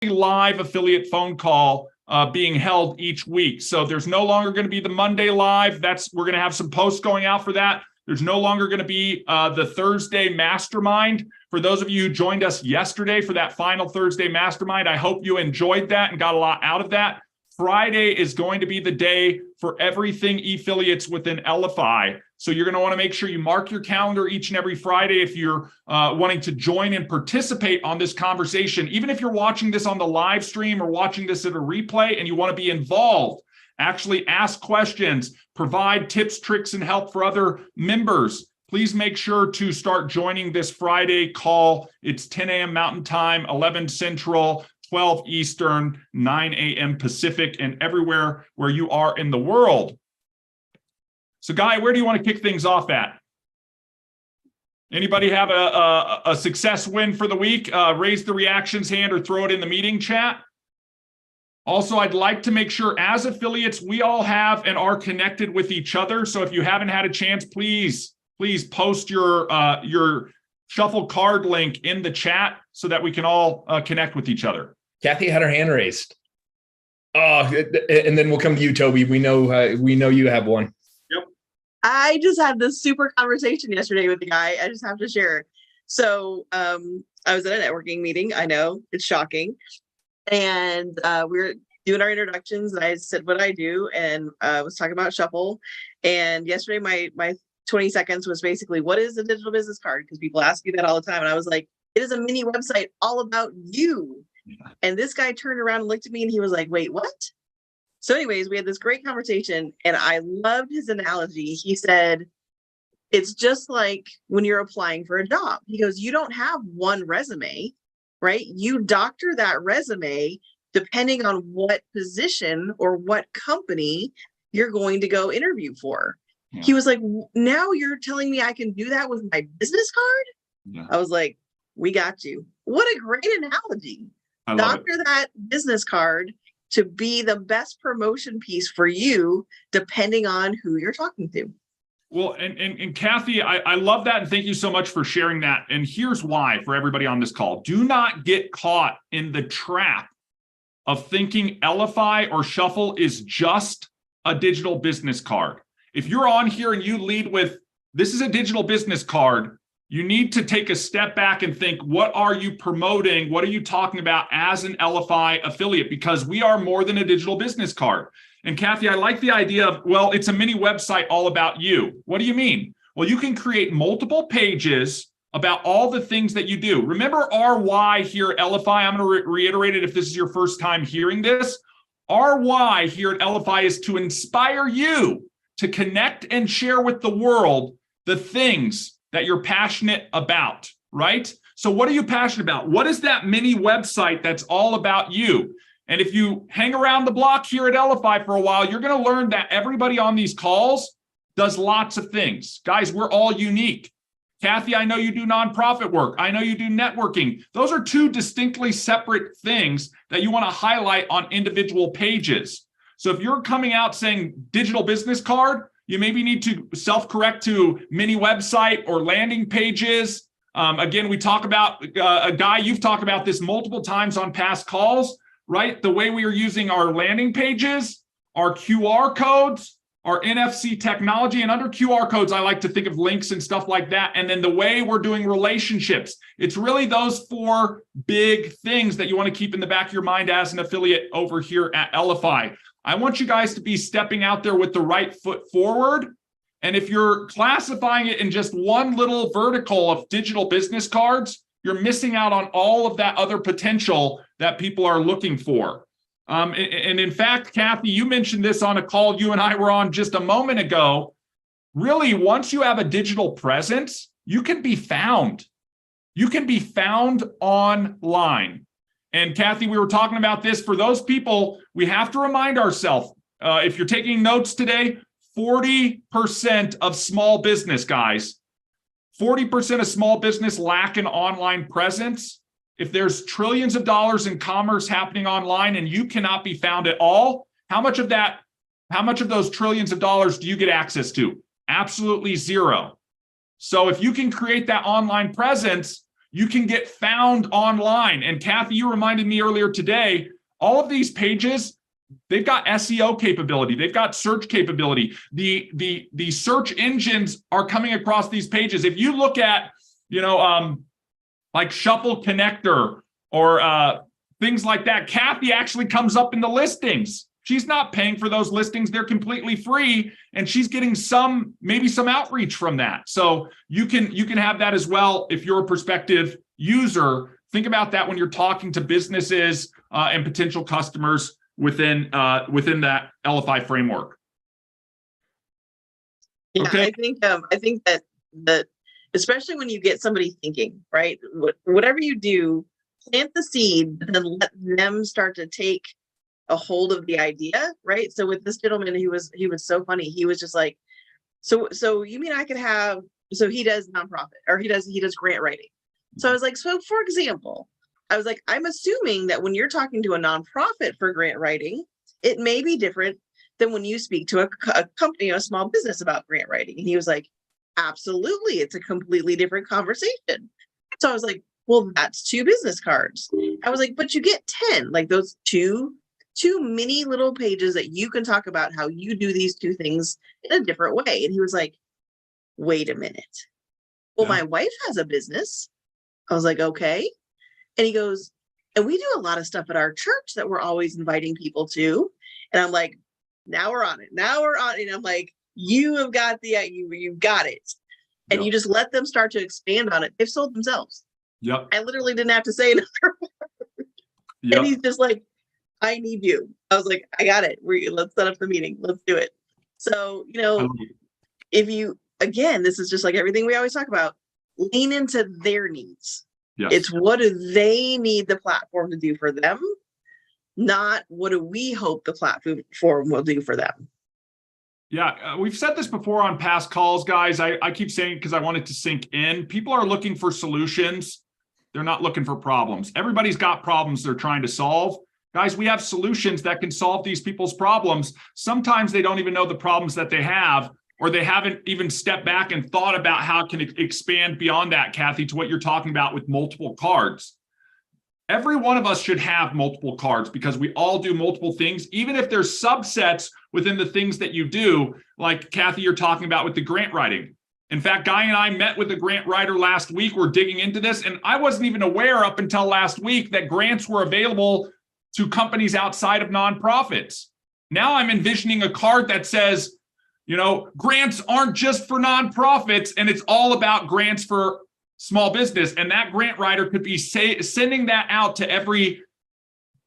live affiliate phone call being held each week. So there's no longer going to be the Monday live. We're going to have some posts going out for that. There's no longer going to be the Thursday mastermind. For those of you who joined us yesterday for that final Thursday mastermind, I hope you enjoyed that and got a lot out of that. Friday is going to be the day for everything e-affiliates within Elify. So you're going to want to make sure you mark your calendar each and every Friday if you're wanting to join and participate on this conversation. Even if you're watching this on the live stream or watching this at a replay and you want to be involved, actually ask questions, provide tips, tricks, and help for other members, please make sure to start joining this Friday call. It's 10 a.m. Mountain Time, 11 Central, 12 Eastern, 9 a.m. Pacific, and everywhere where you are in the world. So, Guy, where do you want to kick things off at? Anybody have a success win for the week? Raise the reactions hand or throw it in the meeting chat. Also, I'd like to make sure as affiliates, we all have and are connected with each other. So if you haven't had a chance, please post your shuffle card link in the chat so that we can all connect with each other. Kathy had her hand raised. Oh, and then we'll come to you, Toby. We know you have one. Yep. I just had this super conversation yesterday with the guy. I just have to share. So I was at a networking meeting. I know it's shocking. And we were doing our introductions and I said what I do and was talking about Shuffle. And yesterday my 20 seconds was basically, what is a digital business card? Because people ask me that all the time. And I was like, it is a mini website all about you. Yeah. And this guy turned around and looked at me and he was like, wait, what? So anyways, we had this great conversation and I loved his analogy. He said, it's just like when you're applying for a job. He goes, you don't have one resume, right? You doctor that resume depending on what position or what company you're going to go interview for. Yeah. He was like, now you're telling me I can do that with my business card? Yeah. I was like, we got you. What a great analogy. Doctor that business card to be the best promotion piece for you, depending on who you're talking to. Well, and Kathy, I love that. And thank you so much for sharing that. And here's why for everybody on this call. Do not get caught in the trap of thinking Elify or Shuffle is just a digital business card. If you're on here and you lead with, this is a digital business card, you need to take a step back and think, what are you promoting? What are you talking about as an Elify affiliate? Because we are more than a digital business card. And Kathy, I like the idea of, well, it's a mini website all about you. What do you mean? Well, you can create multiple pages about all the things that you do. Remember our why here at Elify. I'm going to reiterate it if this is your first time hearing this. Our why here at Elify is to inspire you to connect and share with the world the things that you're passionate about, right? So what are you passionate about? What is that mini website that's all about you? And if you hang around the block here at Elify for a while, you're going to learn that everybody on these calls does lots of things. Guys, we're all unique. Kathy, I know you do nonprofit work. I know you do networking. Those are two distinctly separate things that you want to highlight on individual pages. So if you're coming out saying digital business card, you maybe need to self-correct to mini website or landing pages. Again, we talk about, a guy, you've talked about this multiple times on past calls, right? The way we are using our landing pages, our QR codes, our NFC technology, and under QR codes, I like to think of links and stuff like that. And then the way we're doing relationships. It's really those four big things that you want to keep in the back of your mind as an affiliate over here at Elify. I want you guys to be stepping out there with the right foot forward. And if you're classifying it in just one little vertical of digital business cards, you're missing out on all of that other potential that people are looking for. And in fact, Kathy, you mentioned this on a call you and I were on just a moment ago. Really, once you have a digital presence, you can be found. You can be found online. And Kathy, we were talking about this. For those people, we have to remind ourselves, if you're taking notes today, 40% of small business, guys, 40% of small business lack an online presence. If there's trillions of dollars in commerce happening online and you cannot be found at all, how much of those trillions of dollars do you get access to? Absolutely zero. So if you can create that online presence, You can get found online. And Kathy, you reminded me earlier today, all of these pages, they've got SEO capability. They've got search capability. The search engines are coming across these pages. If you look at, like Shuffle Connector or things like that, Kathy actually comes up in the listings. She's not paying for those listings. They're completely free, and she's getting maybe some outreach from that. So you can have that as well if you're a prospective user. Think about that when you're talking to businesses and potential customers within that Elify framework. Yeah, okay. I think that especially when you get somebody thinking, right? Whatever you do, plant the seed, but then let them start to take a hold of the idea, right? So with this gentleman, he was so funny. He was just like, so you mean I could have, so he does nonprofit, or he does grant writing. So I was like, so for example, I was like, I'm assuming that when you're talking to a nonprofit for grant writing, it may be different than when you speak to a company or a small business about grant writing. And he was like, absolutely, it's a completely different conversation. So I was like, well, that's 2 business cards. I was like, but you get 10, like those two mini little pages that you can talk about how you do these 2 things in a different way. And he was like, wait a minute. Well, my wife has a business. I was like, okay. And he goes, and we do a lot of stuff at our church that we're always inviting people to. And I'm like, now we're on it. And I'm like, you have got you've got it. And you just let them start to expand on it. They've sold themselves. Yep. I literally didn't have to say another word. Yep. And he's just like, I need you. I was like, I got it. Let's set up the meeting. Let's do it. So, if you, again, this is just like everything we always talk about, lean into their needs. Yes. It's what do they need the platform to do for them, not what do we hope the platform will do for them. Yeah, we've said this before on past calls, guys. I keep saying because I want it to sink in. People are looking for solutions. They're not looking for problems. Everybody's got problems they're trying to solve. Guys, we have solutions that can solve these people's problems. Sometimes they don't even know the problems that they have, or they haven't even stepped back and thought about how it can expand beyond that, Kathy, to what you're talking about with multiple cards. Every one of us should have multiple cards because we all do multiple things, even if there's subsets within the things that you do, like Kathy, you're talking about with the grant writing. In fact, Guy and I met with a grant writer last week. We're digging into this, and I wasn't even aware up until last week that grants were available to companies outside of nonprofits. Now I'm envisioning a card that says, grants aren't just for nonprofits, and it's all about grants for small business. And that grant writer could be sending that out to every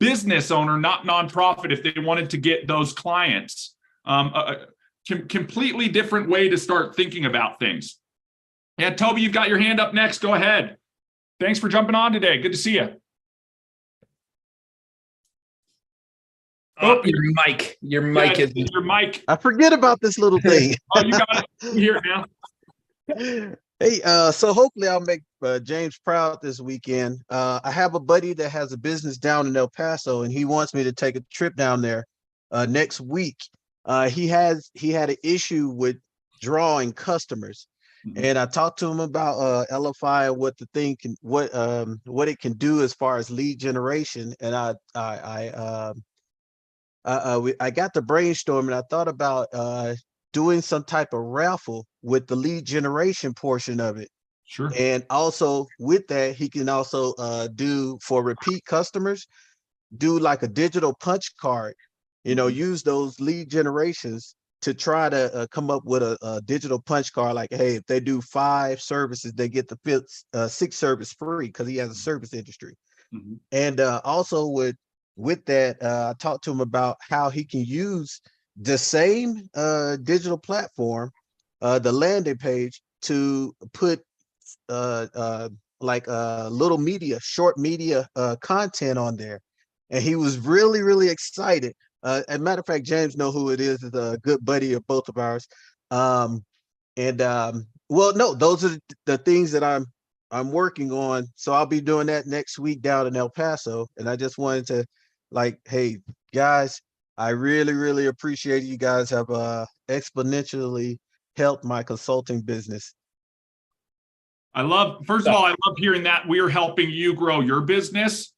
business owner, not nonprofit, if they wanted to get those clients. Completely different way to start thinking about things. Yeah, Toby, you've got your hand up next. Go ahead. Thanks for jumping on today. Good to see you. Your mic is your mic. I forget about this little thing. Oh, you got it. You hear it now. Hey, so hopefully I'll make James proud this weekend. I have a buddy that has a business down in El Paso, and he wants me to take a trip down there next week. He had an issue with drawing customers, and I talked to him about Elify and what the thing can, what it can do as far as lead generation. And I got to brainstorm, and I thought about doing some type of raffle with the lead generation portion of it. Sure. And also with that, he can also do for repeat customers, do like a digital punch card, use those lead generations to try to come up with a digital punch card. Like, hey, if they do 5 services, they get the 6th service free because he has a service industry. And also with that, I talked to him about how he can use the same digital platform, the landing page, to put little short media content on there. And he was really, really excited. As a matter of fact, James know who it is. It's a good buddy of both of ours. Well, no, those are the things that I'm working on. So I'll be doing that next week down in El Paso. And I just wanted to hey, guys, I really, really appreciate you guys have exponentially helped my consulting business. First of all, I love hearing that we're helping you grow your business.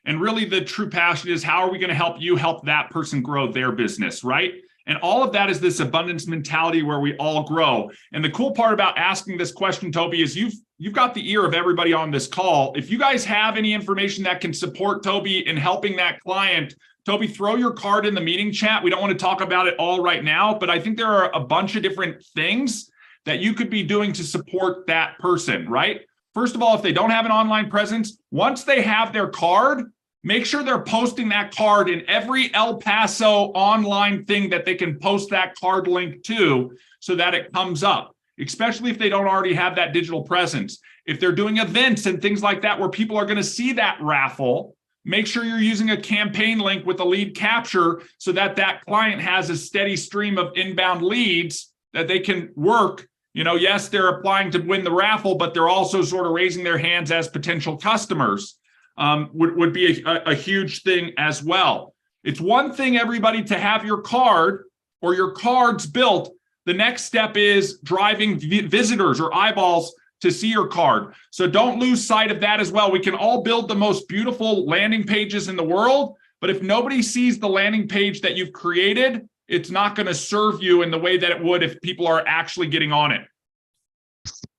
And really the true passion is how are we going to help you help that person grow their business, right? And all of that is this abundance mentality where we all grow. And the cool part about asking this question, Toby, is you've got the ear of everybody on this call. If you guys have any information that can support Toby in helping that client, Toby, throw your card in the meeting chat. We don't want to talk about it all right now, but I think there are a bunch of different things that you could be doing to support that person, right? First of all, if they don't have an online presence, once they have their card, make sure they're posting that card in every El Paso online thing that they can post that card link to so that it comes up, especially if they don't already have that digital presence. If they're doing events and things like that where people are going to see that raffle, make sure you're using a campaign link with a lead capture so that that client has a steady stream of inbound leads that they can work. Yes, they're applying to win the raffle, but they're also sort of raising their hands as potential customers. Would be a huge thing as well. It's one thing, everybody, to have your card or your cards built. The next step is driving visitors or eyeballs to see your card. So don't lose sight of that as well. We can all build the most beautiful landing pages in the world, but if nobody sees the landing page that you've created, it's not going to serve you in the way that it would if people are actually getting on it.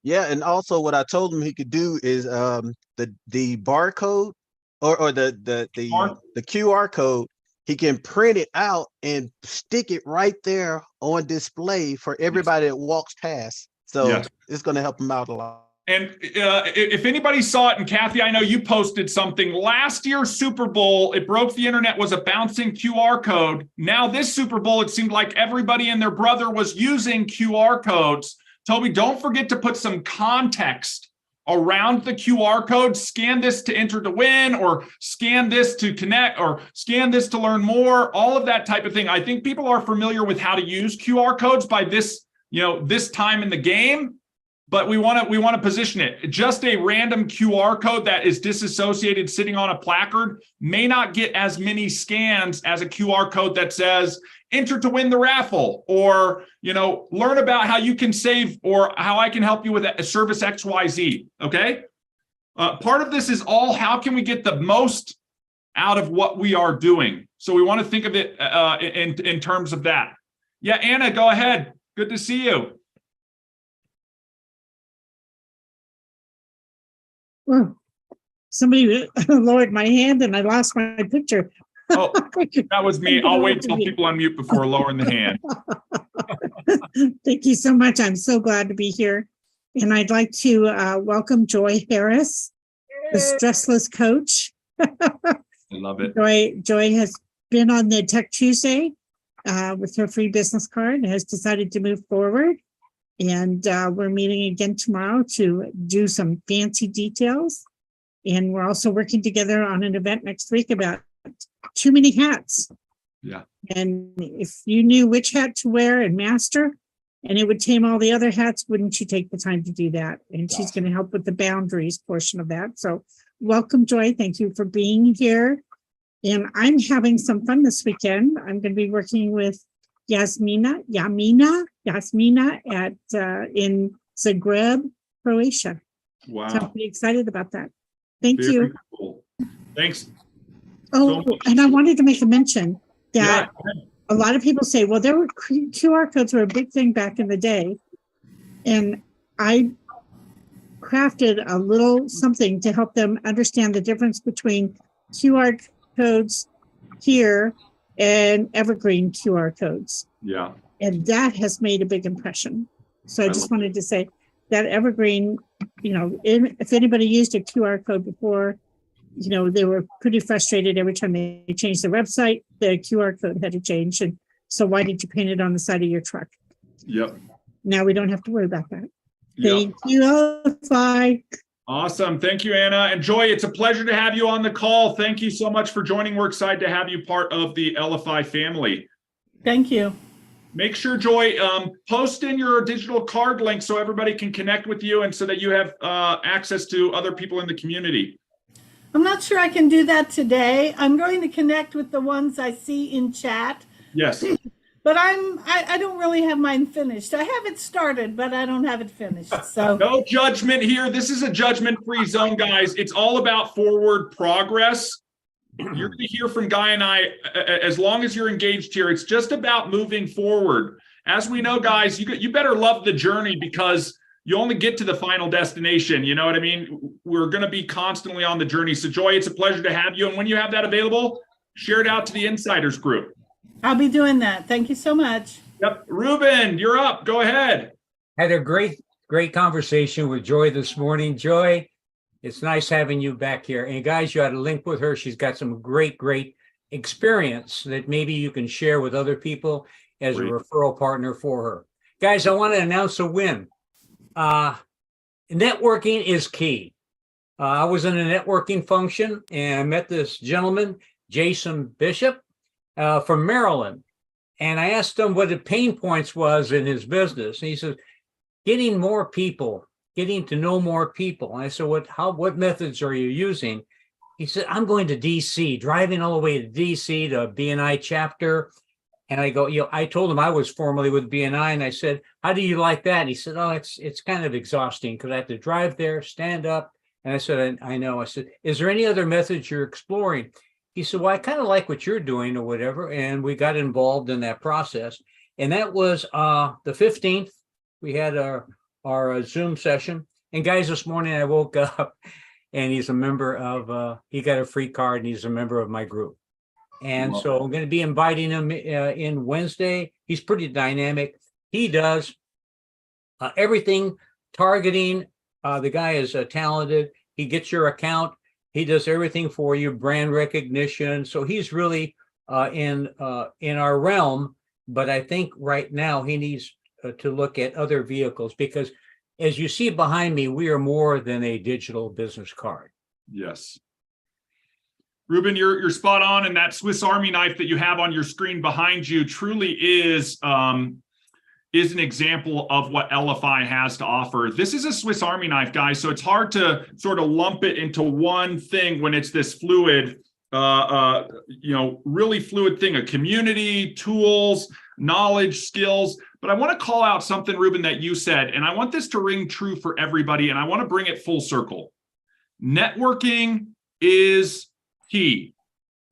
Yeah, and also what I told him he could do is the barcode or the QR code, he can print it out and stick it right there on display for everybody that walks past. So it's going to help him out a lot. And if anybody saw it, and Kathy, I know you posted something last year's Super Bowl, it broke the internet, was a bouncing QR code. Now this Super Bowl, it seemed like everybody and their brother was using QR codes. Toby, don't forget to put some context around the QR code. Scan this to enter to win, or scan this to connect, or scan this to learn more, all of that type of thing. I think people are familiar with how to use QR codes by this, this time in the game, but we want to position it. Just a random QR code that is disassociated sitting on a placard may not get as many scans as a QR code that says enter to win the raffle, or learn about how you can save, or how I can help you with a service XYZ. Okay, part of this is all how can we get the most out of what we are doing. So we want to think of it in terms of that. Yeah, Anna, go ahead. Good to see you. Well, somebody lowered my hand and I lost my picture. Oh, that was me. I'll wait till people unmute before lowering the hand. Thank you so much. I'm so glad to be here. And I'd like to welcome Joy Harris, the Stressless Coach. I love it. Joy has been on the Tech Tuesday with her free business card and has decided to move forward. And we're meeting again tomorrow to do some fancy details. And we're also working together on an event next week about too many hats. Yeah. And if you knew which hat to wear and master, and it would tame all the other hats, wouldn't you take the time to do that? And she's going to help with the boundaries portion of that. So welcome, Joy. Thank you for being here. And I'm having some fun this weekend. I'm going to be working with Yasmina at in Zagreb, Croatia. Wow. So I'm pretty excited about that. Thank you. Cool. Thanks. Oh, and I wanted to make a mention that a lot of people say, well, there were QR codes were a big thing back in the day. And I crafted a little something to help them understand the difference between QR codes here and evergreen QR codes. Yeah. And that has made a big impression. So I just wanted to say that evergreen, if anybody used a QR code before, they were pretty frustrated every time they changed the website, the QR code had to change. And so why did you paint it on the side of your truck? Yep. Now we don't have to worry about that. Yep. Thank you, Elify. Awesome. Thank you, Anna. And Joy, it's a pleasure to have you on the call. Thank you so much for joining. We're excited to have you part of the Elify family. Thank you. Make sure, Joy, post in your digital card link so everybody can connect with you and so that you have access to other people in the community. I'm not sure I can do that today. I'm going to connect with the ones I see in chat. Yes. But I don't really have mine finished. I have it started, but I don't have it finished. So No judgment here. This is a judgment-free zone, guys. It's all about forward progress. You're going to hear from Guy and I as long as you're engaged here. It's just about moving forward. As we know, guys, you better love the journey because you only get to the final destination. You know what I mean? We're going to be constantly on the journey. So, Joy, it's a pleasure to have you. And when you have that available, share it out to the Insiders group. I'll be doing that. Thank you so much. Yep. Ruben, you're up. Go ahead. Had a great conversation with Joy this morning. Joy, it's nice having you back here. And guys, you had a link with her. She's got some great experience that maybe you can share with other people as a referral partner for her. Guys, I want to announce a win. Networking is key. I was in a networking function and I met this gentleman, Jason Bishop, from Maryland. And I asked him what the pain points was in his business. And he said, getting more people, getting to know more people. And I said, what methods are you using? He said, I'm going to DC, driving all the way to DC to a BNI chapter. And I go, I told him I was formerly with BNI. And I said, how do you like that? And he said, oh, it's kind of exhausting because I have to drive there, stand up. And I said, I know. I said, is there any other methods you're exploring? He said, well, I kind of like what you're doing or whatever. And we got involved in that process. And that was the 15th. We had our Zoom session. And guys, this morning I woke up and he's a member of, he got a free card and he's a member of my group. And so I'm going to be inviting him in Wednesday. He's pretty dynamic. He does everything targeting. The guy is talented. He gets your account. He does everything for you, brand recognition. So he's really in our realm. But I think right now he needs to look at other vehicles because as you see behind me, we are more than a digital business card. Yes. Ruben, you're spot on. And that Swiss Army knife that you have on your screen behind you truly is an example of what Elify has to offer. This is a Swiss Army knife, guys. So it's hard to sort of lump it into one thing when it's this fluid, really fluid thing, a community, tools, knowledge, skills. But I want to call out something, Ruben, that you said, and I want this to ring true for everybody. And I want to bring it full circle. Networking is key.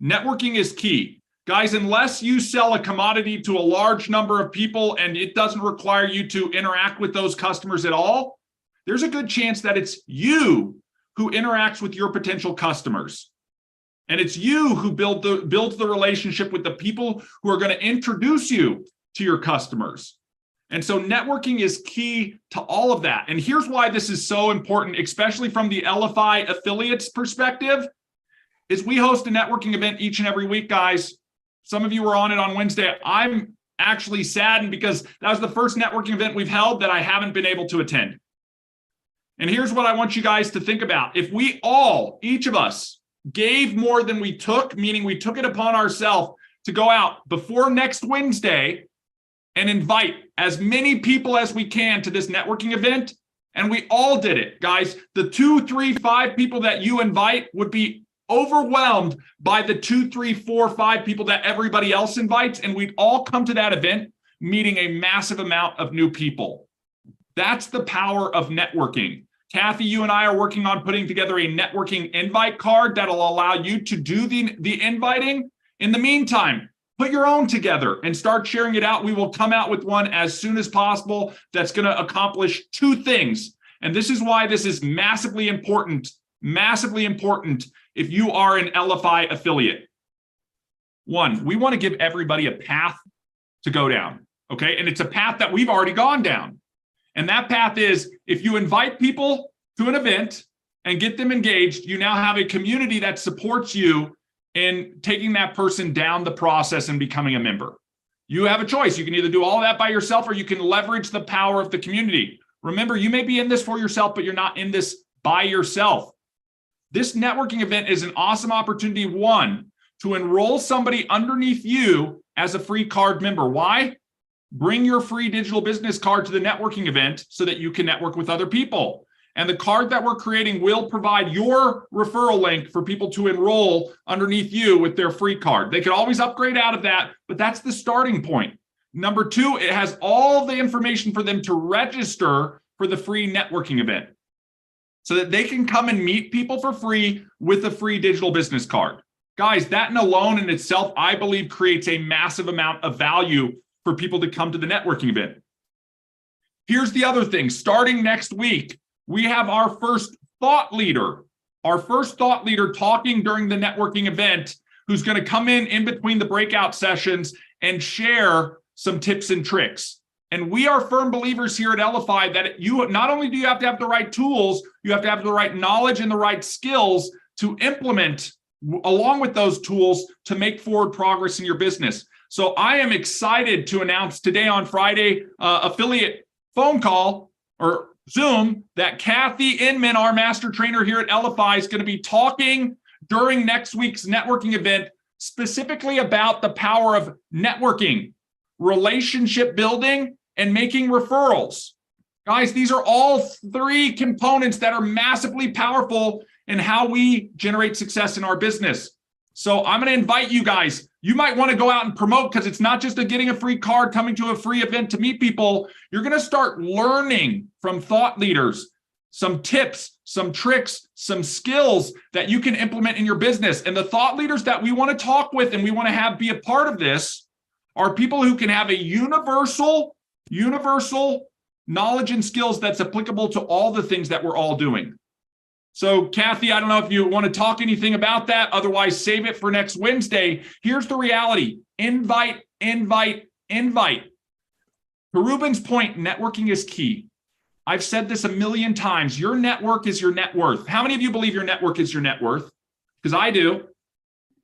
Networking is key. Guys, unless you sell a commodity to a large number of people and it doesn't require you to interact with those customers at all, there's a good chance that it's you who interacts with your potential customers. And it's you who builds the relationship with the people who are going to introduce you to your customers. And so networking is key to all of that. And here's why this is so important, especially from the Elify affiliates perspective, is we host a networking event each and every week, guys. Some of you were on it on Wednesday. I'm actually saddened because that was the first networking event we've held that I haven't been able to attend. And here's what I want you guys to think about. If we all, each of us, gave more than we took, meaning we took it upon ourselves to go out before next Wednesday and invite as many people as we can to this networking event, and we all did it, guys, the 2, 3, 5 people that you invite would be overwhelmed by the 2, 3, 4, 5 people that everybody else invites, and we'd all come to that event meeting a massive amount of new people. That's the power of networking. Kathy, you and I are working on putting together a networking invite card that'll allow you to do the inviting. In the meantime, put your own together and start sharing it out. We will come out with one as soon as possible that's going to accomplish 2 things. And this is why this is massively important if you are an Elify affiliate. 1, we want to give everybody a path to go down, okay? And it's a path that we've already gone down. And that path is if you invite people to an event and get them engaged, you now have a community that supports you in taking that person down the process and becoming a member. You have a choice. You can either do all that by yourself or you can leverage the power of the community. Remember, you may be in this for yourself, but you're not in this by yourself. This networking event is an awesome opportunity, 1, to enroll somebody underneath you as a free card member. Why? Bring your free digital business card to the networking event so that you can network with other people. And the card that we're creating will provide your referral link for people to enroll underneath you with their free card. They can always upgrade out of that, but that's the starting point. Number two, it has all the information for them to register for the free networking event so that they can come and meet people for free with a free digital business card. Guys, that alone in itself, I believe, creates a massive amount of value for people to come to the networking event. Here's the other thing. Starting next week, we have our first thought leader. Our first thought leader talking during the networking event, who's going to come in between the breakout sessions and share some tips and tricks. And we are firm believers here at Elify that you not only do you have to have the right tools, you have to have the right knowledge and the right skills to implement along with those tools to make forward progress in your business. So I am excited to announce today on Friday, affiliate phone call or Zoom, that Kathy Inman, our master trainer here at Elify, is going to be talking during next week's networking event specifically about the power of networking, relationship building, and making referrals. Guys, these are all three components that are massively powerful in how we generate success in our business. So I'm going to invite you guys. You might want to go out and promote, because it's not just getting a free card, coming to a free event to meet people. You're going to start learning from thought leaders, some tips, some tricks, some skills that you can implement in your business. And the thought leaders that we want to talk with and we want to have be a part of this are people who can have a universal knowledge and skills that's applicable to all the things that we're all doing. So Kathy, I don't know if you want to talk anything about that. Otherwise, save it for next Wednesday. Here's the reality. Invite. To Ruben's point, networking is key. I've said this a million times. Your network is your net worth. How many of you believe your network is your net worth? Because I do.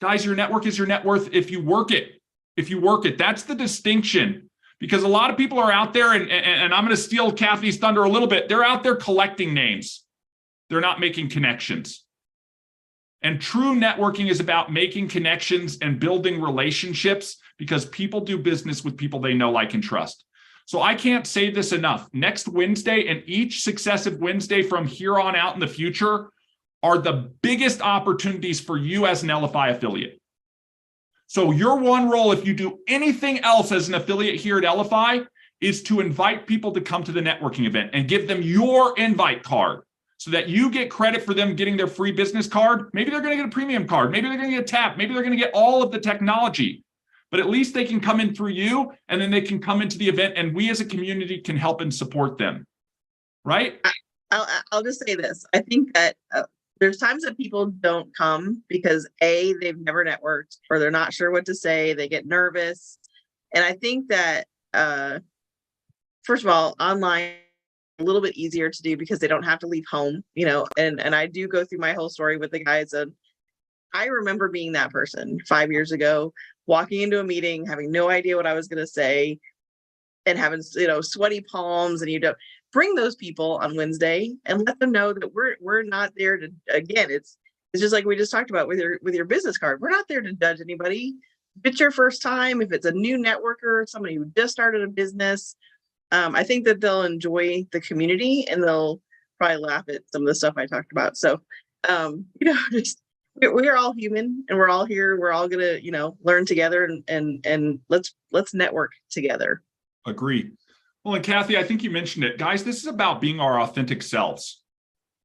Guys, your network is your net worth if you work it. If you work it, that's the distinction. Because a lot of people are out there, and I'm going to steal Kathy's thunder a little bit. They're out there collecting names. They're not making connections. And true networking is about making connections and building relationships, because people do business with people they know, like, and trust. So I can't say this enough. Next Wednesday and each successive Wednesday from here on out in the future are the biggest opportunities for you as an Elify affiliate. So your one role, if you do anything else as an affiliate here at Elify, is to invite people to come to the networking event and give them your invite card so that you get credit for them getting their free business card. Maybe they're going to get a premium card. Maybe they're going to get tapped. Maybe they're going to get all of the technology. But at least they can come in through you, and then they can come into the event, and we as a community can help and support them. Right? I'll just say this. I think that there's times that people don't come because A, they've never networked, or they're not sure what to say. They get nervous. And I think that, first of all, online, a little bit easier to do because they don't have to leave home, and I do go through my whole story with the guys. And I remember being that person 5 years ago, walking into a meeting, having no idea what I was going to say, and having, sweaty palms. And bring those people on Wednesday and let them know that we're not there to, again, it's just like we just talked about with your business card. We're not there to judge anybody. If it's your first time, if it's a new networker, somebody who just started a business, I think that they'll enjoy the community and they'll probably laugh at some of the stuff I talked about. So, just, we're all human, and we're all here. We're all gonna, learn together, and let's network together. Agree. Well, and Kathy, I think you mentioned it. Guys, this is about being our authentic selves.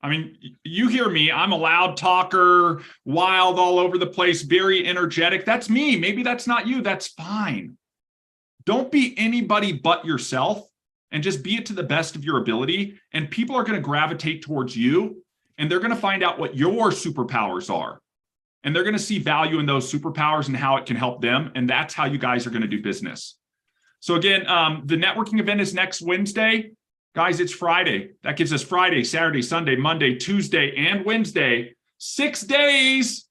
I mean, you hear me. I'm a loud talker, wild all over the place, very energetic. That's me. Maybe that's not you. That's fine. Don't be anybody but yourself, and just be it to the best of your ability. And people are going to gravitate towards you, and they're going to find out what your superpowers are. And they're going to see value in those superpowers and how it can help them. And that's how you guys are going to do business. So again, the networking event is next Wednesday. Guys, it's Friday. That gives us Friday, Saturday, Sunday, Monday, Tuesday, and Wednesday. 6 days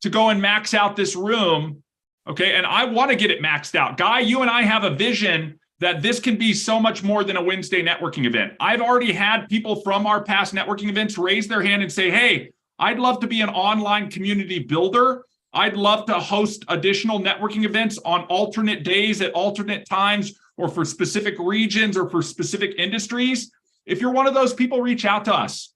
to go and max out this room. Okay, and I want to get it maxed out. Guy, you and I have a vision that this can be so much more than a Wednesday networking event. I've already had people from our past networking events raise their hand and say, hey, I'd love to be an online community builder. I'd love to host additional networking events on alternate days at alternate times, or for specific regions or for specific industries. If you're one of those people, reach out to us.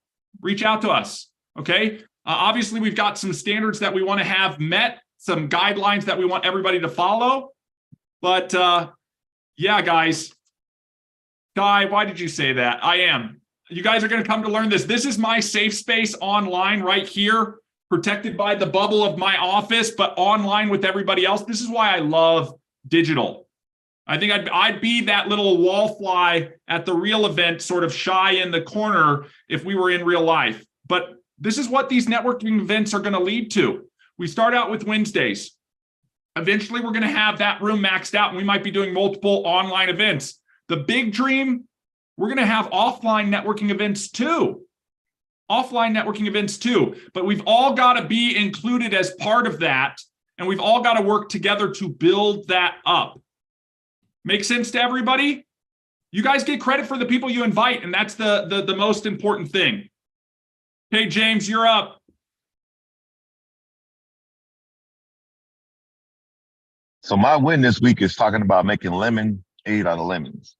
Okay. Obviously, we've got some standards that we want to have met, some guidelines that we want everybody to follow. But Yeah, guys. Guy, why did you say that? I am. You guys are going to come to learn this. This is my safe space online right here, protected by the bubble of my office, but online with everybody else. This is why I love digital. I think I'd be that little wallfly at the real event, sort of shy in the corner if we were in real life. But this is what these networking events are going to lead to. We start out with Wednesdays. Eventually, we're going to have that room maxed out, and we might be doing multiple online events. The big dream, we're going to have offline networking events too. Offline networking events too. But we've all got to be included as part of that, and we've all got to work together to build that up. Make sense to everybody? You guys get credit for the people you invite, and that's the most important thing. Hey, James, you're up. So my win this week is talking about making lemonade out of lemons.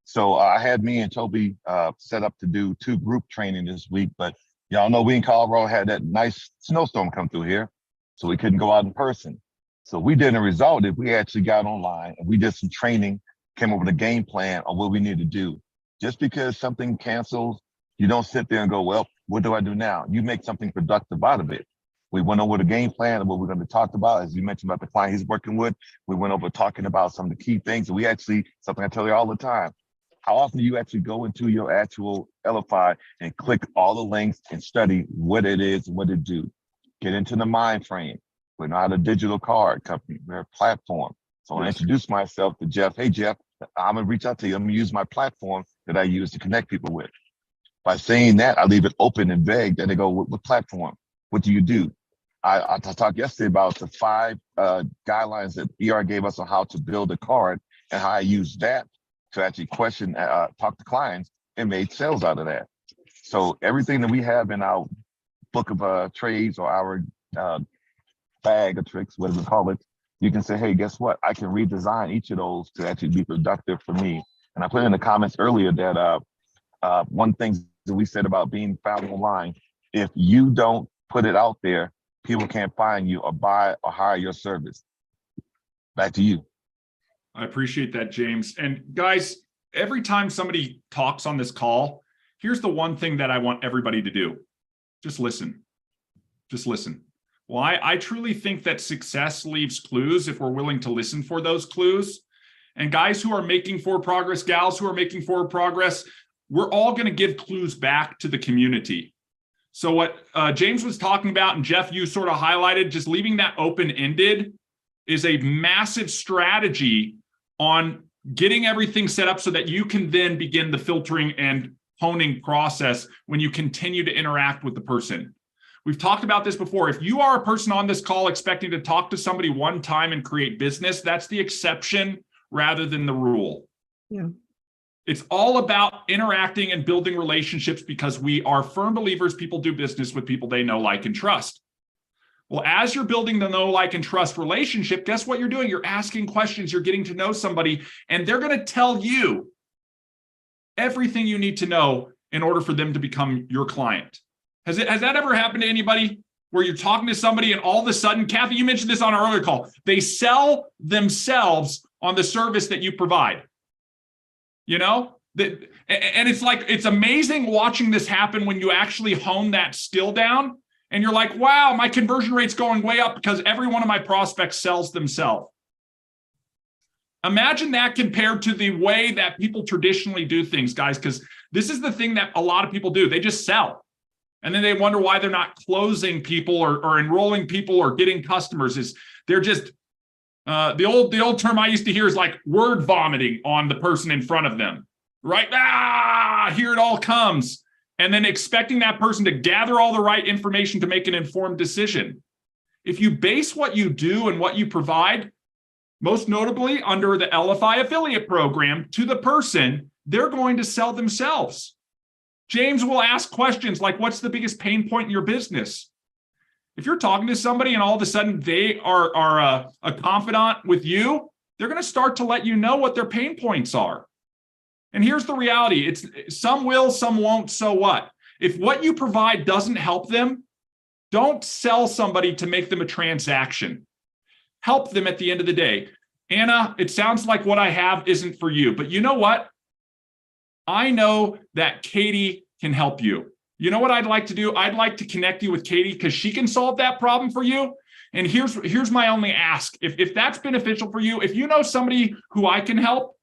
So I had me and Toby set up to do 2 group training this week, but y'all know we in Colorado had that nice snowstorm come through here, so we couldn't go out in person. So we did a result is we actually got online and we did some training, came up with a game plan on what we need to do. Just because something cancels, you don't sit there and go, well, what do I do now? You make something productive out of it. We went over the game plan of what we're going to talk about. As you mentioned about the client he's working with, we went over talking about some of the key things. And we actually, something I tell you all the time, how often do you actually go into your actual Elify and click all the links and study what it is and what it do? Get into the mind frame. We're not a digital card company, we're a platform. So I introduce myself to Jeff. Hey, Jeff, I'm going to reach out to you. I'm going to use my platform that I use to connect people with. By saying that, I leave it open and vague. Then they go, what platform? What do you do? I talked yesterday about the 5 guidelines that ER gave us on how to build a card and how I use that to actually question, talk to clients and made sales out of that. So everything that we have in our book of trades or our bag of tricks, whatever we call it, you can say, hey, guess what? I can redesign each of those to actually be productive for me. And I put in the comments earlier that one thing that we said about being found online, if you don't put it out there, people can't find you or buy or hire your service. Back to you. I appreciate that, James. And guys, every time somebody talks on this call, here's the one thing that I want everybody to do. Just listen. Just listen. Well, I truly think that success leaves clues if we're willing to listen for those clues. And guys who are making forward progress, gals who are making forward progress, we're all going to give clues back to the community. So what James was talking about, and Jeff, you sort of highlighted, just leaving that open-ended is a massive strategy on getting everything set up so that you can then begin the filtering and honing process when you continue to interact with the person. We've talked about this before. If you are a person on this call expecting to talk to somebody one time and create business, that's the exception rather than the rule. Yeah. It's all about interacting and building relationships because we are firm believers people do business with people they know, like, and trust. Well, as you're building the know, like, and trust relationship, guess what you're doing? You're asking questions, you're getting to know somebody, and they're going to tell you everything you need to know in order for them to become your client. Has that ever happened to anybody where you're talking to somebody and all of a sudden, Kathy, you mentioned this on our earlier call, they sell themselves on the service that you provide? You know, and it's like, it's amazing watching this happen when you actually hone that skill down and you're like, wow, my conversion rate's going way up because every one of my prospects sells themselves. Imagine that compared to the way that people traditionally do things, guys, because this is the thing that a lot of people do. They just sell. And then they wonder why they're not closing people or enrolling people or getting customers. Is they're just the old term I used to hear is like word vomiting on the person in front of them, right? Here it all comes. And then expecting that person to gather all the right information to make an informed decision. If you base what you do and what you provide, most notably under the Elify affiliate program, to the person, they're going to sell themselves. James will ask questions like, what's the biggest pain point in your business? If you're talking to somebody and all of a sudden they are a confidant with you, they're going to start to let you know what their pain points are. And here's the reality. It's some will, some won't, so what? If what you provide doesn't help them, don't sell somebody to make them a transaction. Help them at the end of the day. Anna, it sounds like what I have isn't for you, but you know what? I know that Katie can help you. You know what I'd like to do? I'd like to connect you with Katie because she can solve that problem for you. And here's my only ask. If that's beneficial for you, if you know somebody who I can help,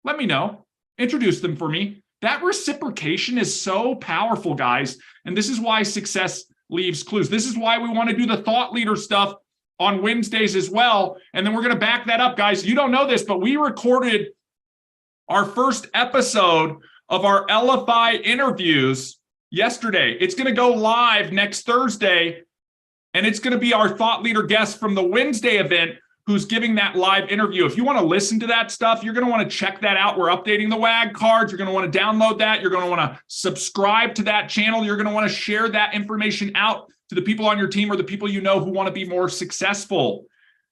let me know. Introduce them for me. That reciprocation is so powerful, guys. And this is why success leaves clues. This is why we want to do the thought leader stuff on Wednesdays as well. And then we're going to back that up, guys. You don't know this, but we recorded our first episode of our Elify interviews yesterday. It's going to go live next Thursday, and it's going to be our thought leader guest from the Wednesday event who's giving that live interview. If you want to listen to that stuff, you're going to want to check that out. We're updating the WAG cards. You're going to want to download that. You're going to want to subscribe to that channel. You're going to want to share that information out to the people on your team or the people you know who want to be more successful.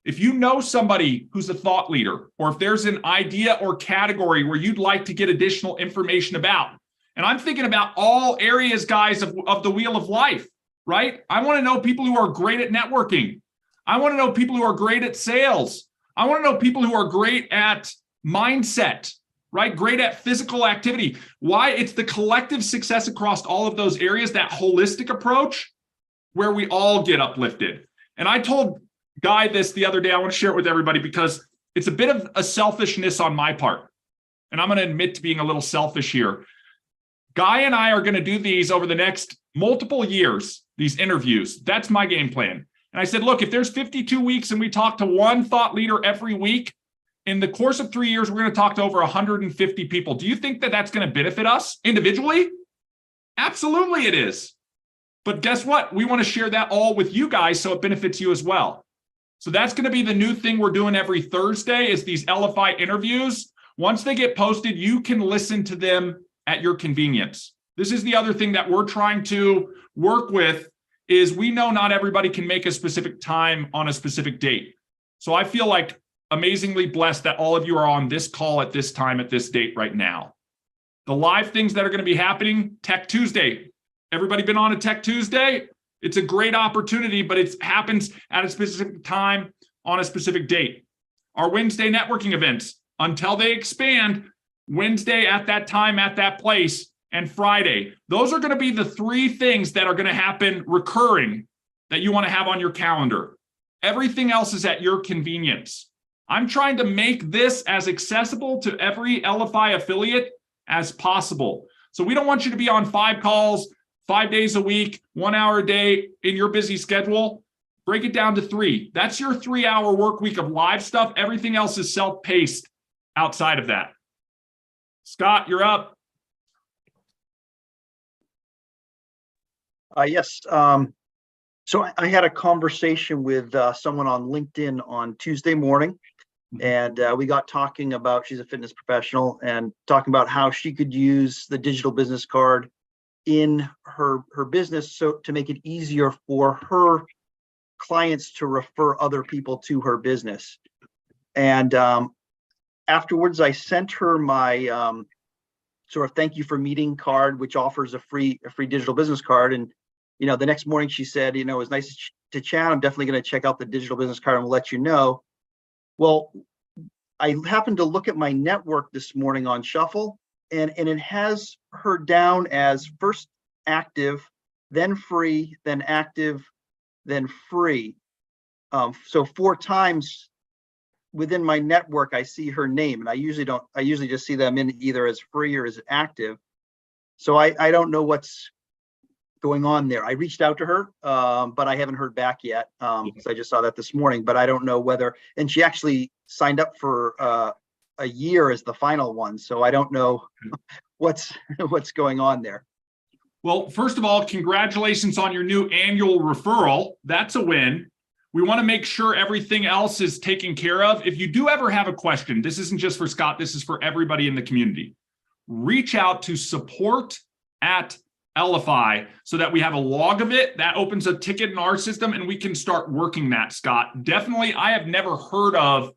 If you know somebody who's a thought leader, or if there's an idea or category where you'd like to get additional information about, and I'm thinking about all areas, guys, of the wheel of life, right? I want to know people who are great at networking. I want to know people who are great at sales. I want to know people who are great at mindset, right? Great at physical activity. Why? It's the collective success across all of those areas, that holistic approach where we all get uplifted. And I told Guy this the other day. I want to share it with everybody because it's a bit of a selfishness on my part. And I'm going to admit to being a little selfish here. Guy and I are going to do these over the next multiple years, these interviews. That's my game plan. And I said, look, if there's 52 weeks and we talk to one thought leader every week, in the course of 3 years, we're going to talk to over 150 people. Do you think that that's going to benefit us individually? Absolutely it is. But guess what? We want to share that all with you guys so it benefits you as well. So that's going to be the new thing we're doing every Thursday is these Elify interviews. Once they get posted, you can listen to them at your convenience. This is the other thing that we're trying to work with is we know not everybody can make a specific time on a specific date. So I feel like amazingly blessed that all of you are on this call at this time, at this date right now. The live things that are going to be happening, Tech Tuesday. Everybody been on a Tech Tuesday? It's a great opportunity, but it happens at a specific time on a specific date. Our Wednesday networking events, until they expand, Wednesday at that time, at that place, and Friday. Those are going to be the three things that are going to happen recurring that you want to have on your calendar. Everything else is at your convenience. I'm trying to make this as accessible to every Elify affiliate as possible. So we don't want you to be on 5 calls, 5 days a week, 1 hour a day in your busy schedule. Break it down to 3. That's your 3-hour work week of live stuff. Everything else is self-paced outside of that. Scott, you're up. Yes. So I had a conversation with someone on LinkedIn on Tuesday morning, and we got talking about, she's a fitness professional, and talking about how she could use the digital business card in her business so to make it easier for her clients to refer other people to her business. And afterwards, I sent her my sort of thank you for meeting card, which offers a free digital business card. And the next morning she said, it was nice to chat. I'm definitely going to check out the digital business card and we'll let you know. Well, I happened to look at my network this morning on Shuffle, and it has her down as first active, then free, then active, then free. So 4 times within my network, I see her name, and I usually just see them in either as free or as active. So I don't know what's going on there. I reached out to her, but I haven't heard back yet. Because I just saw that this morning, but I don't know whether, and she actually signed up for a year as the final one. So I don't know what's going on there. Well, first of all, congratulations on your new annual referral. That's a win. We want to make sure everything else is taken care of. If you do ever have a question, this isn't just for Scott, this is for everybody in the community. Reach out to support@Elify so that we have a log of it. That opens a ticket in our system and we can start working that, Scott. Definitely, I have never heard of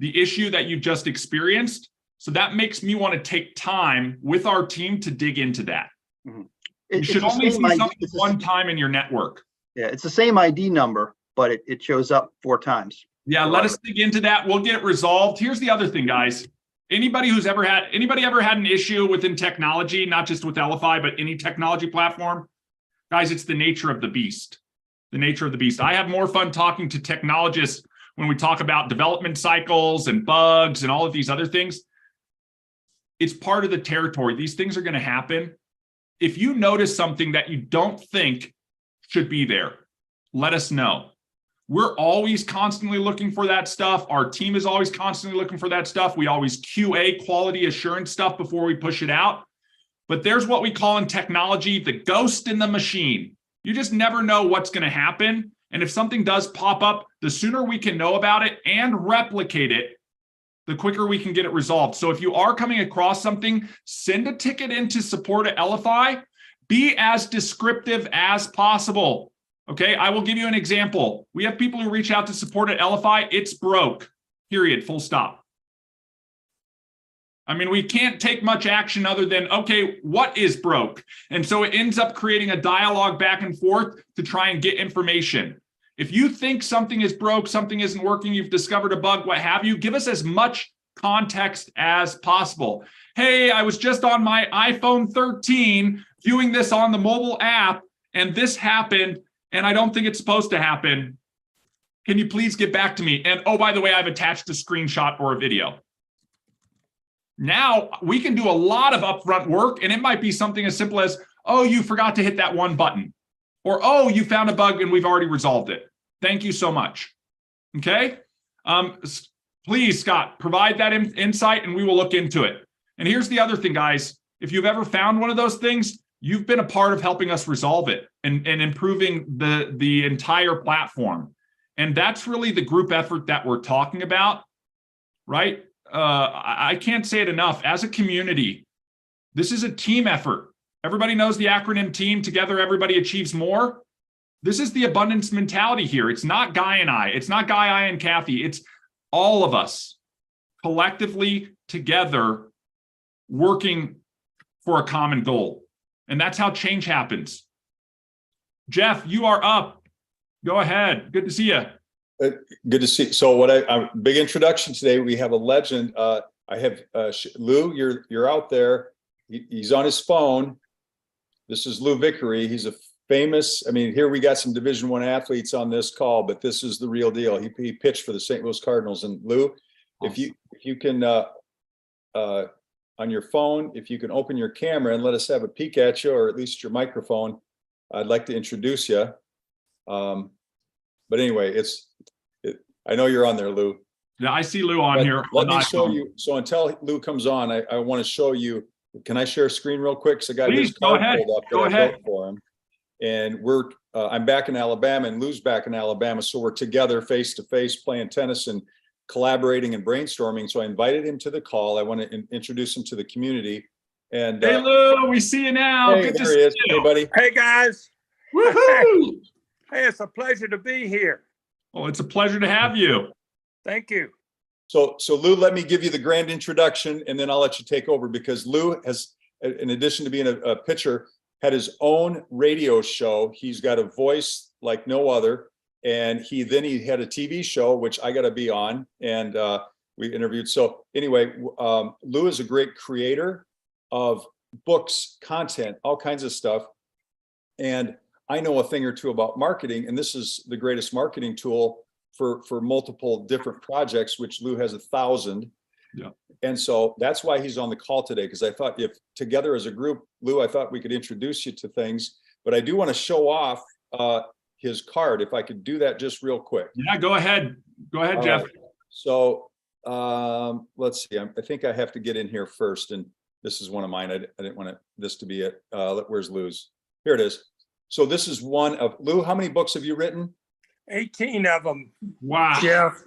the issue that you just experienced. So that makes me want to take time with our team to dig into that. Mm-hmm. You should only see something one time in your network. Yeah, it's the same ID number, but it shows up 4 times. Yeah, let us dig into that. We'll get it resolved. Here's the other thing, guys. Anybody ever had an issue within technology, not just with Elify, but any technology platform? Guys, it's the nature of the beast. The nature of the beast. I have more fun talking to technologists when we talk about development cycles and bugs and all of these other things. It's part of the territory. These things are going to happen. If you notice something that you don't think should be there, let us know. We're always constantly looking for that stuff. Our team is always constantly looking for that stuff. We always QA quality assurance stuff before we push it out. But there's what we call in technology the ghost in the machine. You just never know what's going to happen. And if something does pop up, the sooner we can know about it and replicate it, the quicker we can get it resolved. So if you are coming across something, send a ticket into support at Elify. Be as descriptive as possible. Okay, I will give you an example. We have people who reach out to support at Elify. It's broke, period, full stop. I mean, we can't take much action other than, okay, what is broke? And so it ends up creating a dialogue back and forth to try and get information. If you think something is broke, something isn't working, you've discovered a bug, what have you, give us as much context as possible. Hey, I was just on my iPhone 13 viewing this on the mobile app, and this happened, and I don't think it's supposed to happen. Can you please get back to me? And oh, by the way, I've attached a screenshot or a video. Now we can do a lot of upfront work, and it might be something as simple as, oh, you forgot to hit that one button, or, oh, you found a bug and we've already resolved it. Thank you so much. Okay. Please, Scott, provide that insight and we will look into it. And here's the other thing, guys. If you've ever found one of those things, you've been a part of helping us resolve it and improving the entire platform. And that's really the group effort that we're talking about, right? I can't say it enough. As a community, this is a team effort. Everybody knows the acronym TEAM. Together, everybody achieves more. This is the abundance mentality here. It's not Guy and I. It's not Guy, I, and Kathy. It's all of us collectively together working for a common goal. And that's how change happens. Jeff, you are up. Go ahead. Good to see you. Good to see. So a big introduction today. We have a legend. I have Lou, you're out there. He's on his phone. This is Lou Vickery. He's a famous, here we got some Division I athletes on this call, but this is the real deal. He pitched for the St. Louis Cardinals. And Lou, awesome. if you can, on your phone, if you can open your camera and let us have a peek at you, or at least your microphone, I'd like to introduce you. But anyway, I know you're on there, Lou. Yeah, I see Lou on here. Let me show you. So until Lou comes on, I want to show you. Can I share a screen real quick? So I got his card pulled up that I built for him. And I'm back in Alabama and Lou's back in Alabama. So we're together face to face playing tennis and collaborating and brainstorming. So I invited him to the call. I want to introduce him to the community. And hey, Lou, we see you now. Hey, good to see see you. you. Hey, buddy. Hey, guys. Woohoo! Hey, it's a pleasure to be here. Well, it's a pleasure to have you. Thank you. So Lou, let me give you the grand introduction, and then I'll let you take over, because Lou has, in addition to being a pitcher, had his own radio show. He's got a voice like no other, and he had a TV show, which I got to be on, and we interviewed. So anyway, Lou is a great creator of books, content, all kinds of stuff, and I know a thing or two about marketing, and this is the greatest marketing tool for multiple different projects, which Lou has 1,000. Yeah. And so that's why he's on the call today, because I thought if together as a group, Lou, I thought we could introduce you to things, but I do want to show off his card. If I could do that just real quick. Yeah, go ahead. Go ahead, Jeff. So let's see. I think I have to get in here first. And this is one of mine. I didn't want this to be it. Where's Lou's? Here it is. So this is one of, Lou, how many books have you written? 18 of them. Wow. Jeff.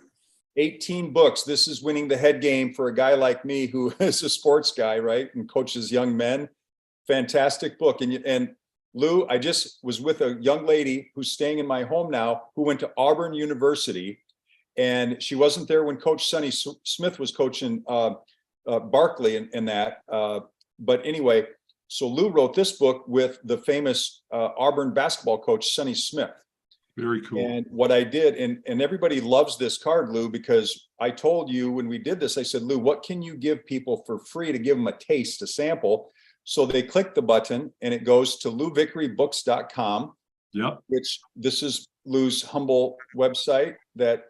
18 books. This is winning the head game for a guy like me who is a sports guy, right? And coaches young men. Fantastic book. And Lou, I just was with a young lady who's staying in my home now, who went to Auburn University, and she wasn't there when Coach Sonny Smith was coaching Barkley and that. But anyway, so Lou wrote this book with the famous Auburn basketball coach, Sonny Smith. Very cool. And what I did, and everybody loves this card, Lou, because I told you when we did this, I said, Lou, what can you give people for free to give them a taste, a sample? So they click the button and it goes to louvickerybooks.com. Yep. Which this is Lou's humble website that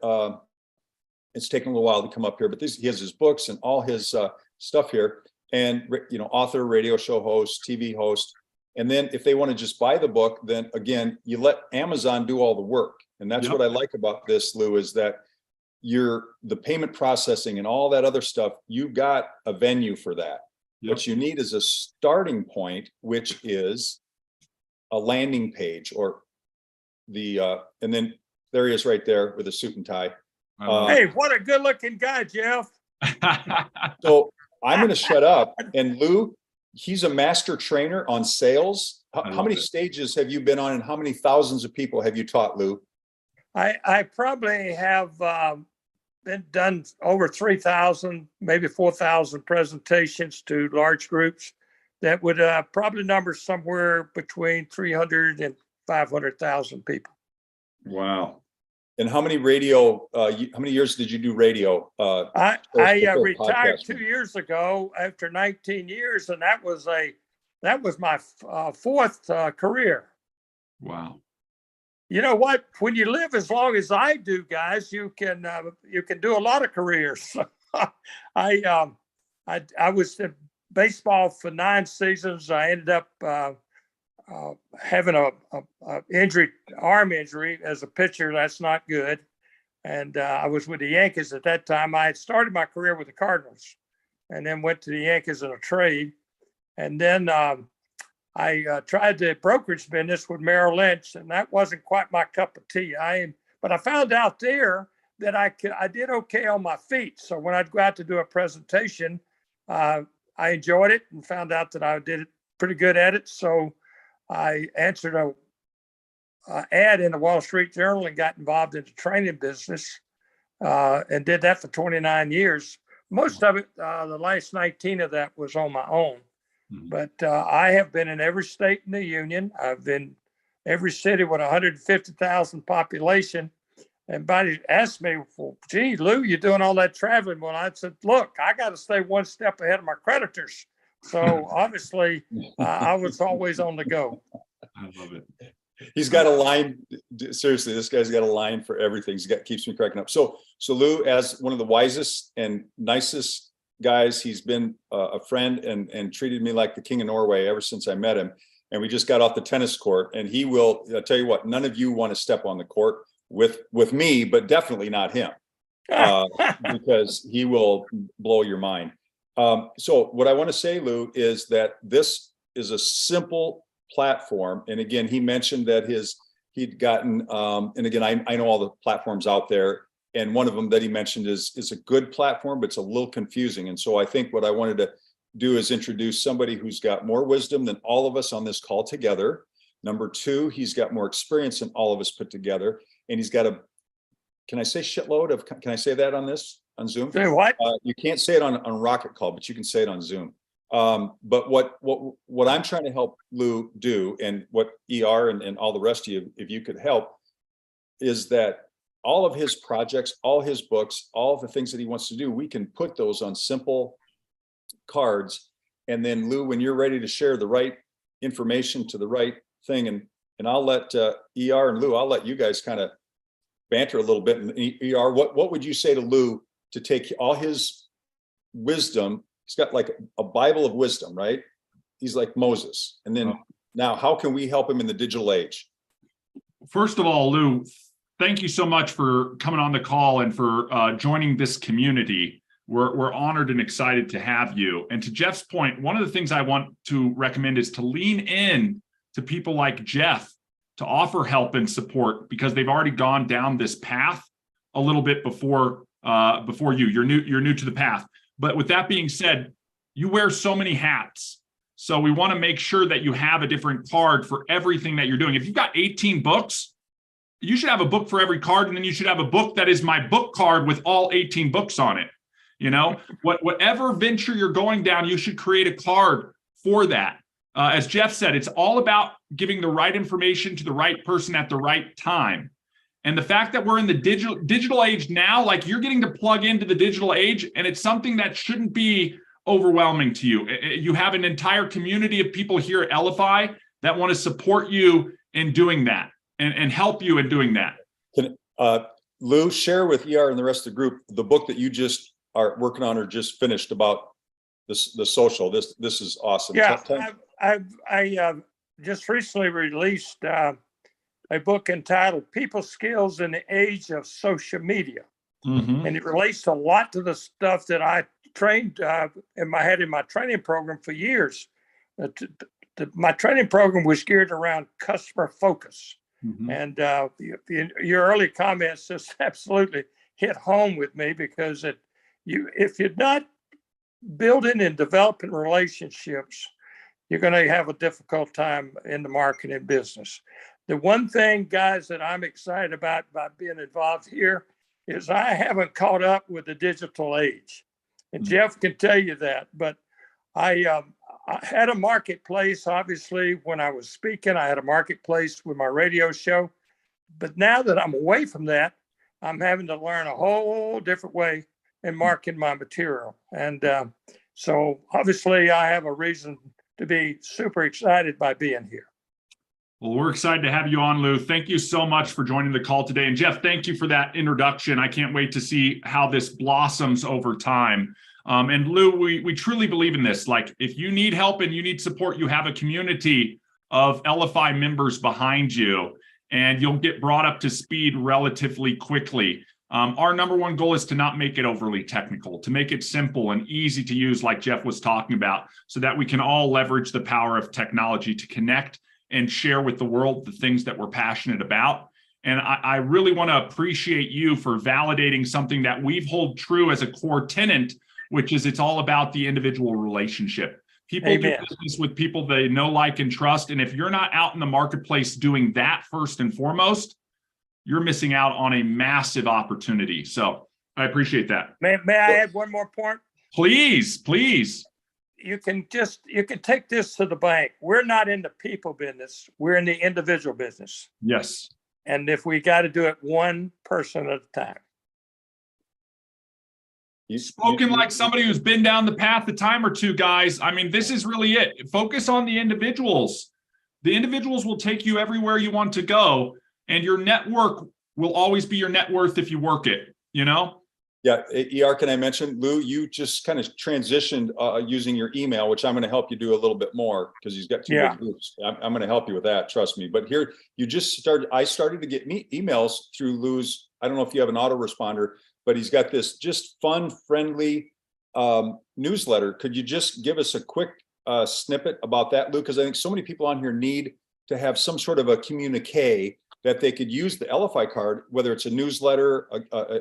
it's taken a little while to come up here, but he has his books and all his stuff here, and author, radio show host, TV host. And then if they want to just buy the book, then again, you let Amazon do all the work. And that's what I like about this, Lou, is that the payment processing and all that other stuff, you've got a venue for that. What you need is a starting point, which is a landing page, or and then there he is right there with a suit and tie. Hey, what a good looking guy, Jeff. So I'm going to shut up. And Lou, he's a master trainer on sales. How many stages have you been on, and how many thousands of people have you taught, Lou? I probably have been done over 3,000, maybe 4,000 presentations to large groups that would probably number somewhere between 300 and 500,000 people. Wow. And how many how many years did you do radio? I retired 2 years ago after 19 years, and that was my fourth career. Wow. You know what? When you live as long as I do, guys, you can do a lot of careers. I was in baseball for 9 seasons. I ended up having a arm injury as a pitcher. That's not good. And I was with the Yankees at that time. I had started my career with the Cardinals, and then went to the Yankees in a trade. And then I tried the brokerage business with Merrill Lynch, and that wasn't quite my cup of tea. But I found out there that I did okay on my feet. So when I'd go out to do a presentation, I enjoyed it, and found out that I did pretty good at it. So I answered a ad in the Wall Street Journal and got involved in the training business, and did that for 29 years. Most of it, the last 19 of that was on my own. But I have been in every state in the union. I've been every city with 150,000 population. And somebody asked me, well, gee, Lou, you're doing all that traveling. Well, I said, look, I got to stay one step ahead of my creditors. So obviously, I was always on the go. I love it. He's got a line. Seriously, this guy's got a line for everything. Keeps me cracking up. So Lou, as one of the wisest and nicest guys, he's been a friend and treated me like the king of Norway ever since I met him. And we just got off the tennis court, and he will, I'll tell you what, none of you want to step on the court with me, but definitely not him, because he will blow your mind. So what I want to say, Lou, is that this is a simple platform. And again, he mentioned that he'd gotten, and again, I know all the platforms out there. And one of them that he mentioned is a good platform, but it's a little confusing. And so I think what I wanted to do is introduce somebody who's got more wisdom than all of us on this call together. Number 2, he's got more experience than all of us put together. And he's got can I say shitload of, can I say that on Zoom? Say what? You can't say it on Rocket Call, but you can say it on Zoom. But what I'm trying to help Lou do, and what ER and all the rest of you, if you could help, is that all of his projects, all his books, all of the things that he wants to do, we can put those on simple cards. And then Lou, when you're ready to share the right information to the right thing, and I'll let ER and Lou, I'll let you guys kind of banter a little bit. And ER, what would you say to Lou to take all his wisdom? He's got like a Bible of wisdom, right? He's like Moses. And then now, how can we help him in the digital age? First of all, Lou, thank you so much for coming on the call and for joining this community. We're honored and excited to have you. And to Jeff's point, one of the things I want to recommend is to lean in to people like Jeff to offer help and support, because they've already gone down this path a little bit before you. You're new to the path. But with that being said, you wear so many hats. So we want to make sure that you have a different card for everything that you're doing. If you've got 18 books, you should have a book for every card, and then you should have a book that is my book card with all 18 books on it. You know, whatever venture you're going down, you should create a card for that. As Jeff said, it's all about giving the right information to the right person at the right time. And the fact that we're in the digital age now, like you're getting to plug into the digital age, and it's something that shouldn't be overwhelming to you. You have an entire community of people here at Elify that want to support you in doing that and help you in doing that. Can, Lou, share with ER and the rest of the group the book that you just are working on or just finished about the social. This is awesome. Yeah, I just recently released a book entitled People Skills in the Age of Social Media. Mm-hmm. And it relates a lot to the stuff that I trained in my training program for years. My training program was geared around customer focus. Mm-hmm. And your early comments just absolutely hit home with me, because if you're not building and developing relationships, you're going to have a difficult time in the marketing business. The one thing, guys, that I'm excited about being involved here is I haven't caught up with the digital age. And Jeff can tell you that, but I had a marketplace, obviously, when I was speaking. I had a marketplace with my radio show. But now that I'm away from that, I'm having to learn a whole different way in marketing my material. And so obviously I have a reason to be super excited by being here. Well, we're excited to have you on, Lou. Thank you so much for joining the call today. And Jeff, thank you for that introduction. I can't wait to see how this blossoms over time. And Lou, we truly believe in this. Like, if you need help and you need support, you have a community of Elify members behind you, and you'll get brought up to speed relatively quickly. Our number one goal is to not make it overly technical, to make it simple and easy to use, like Jeff was talking about, so that we can all leverage the power of technology to connect and share with the world the things that we're passionate about. And I really want to appreciate you for validating something that we've hold true as a core tenet, which is it's all about the individual relationship. People do business with people they know, like, and trust. And if you're not out in the marketplace doing that first and foremost, you're missing out on a massive opportunity. So I appreciate that. May I add one more point? Please, please. You can take this to the bank. We're not in the people business. We're in the individual business. Yes. And if we got to do it one person at a time. Spoken like somebody who's been down the path a time or two, guys. I mean, this is really it. Focus on the individuals. The individuals will take you everywhere you want to go, and your network will always be your net worth if you work it, you know? Yeah, ER, can I mention, Lou, you just kind of transitioned using your email, which I'm going to help you do a little bit more, because he's got two big groups. I'm going to help you with that, trust me. But here, I started to get emails through Lou's, I don't know if you have an autoresponder, but he's got this just fun, friendly newsletter. Could you just give us a quick snippet about that, Lou? Because I think so many people on here need to have some sort of a communique that they could use the Elify card, whether it's a newsletter.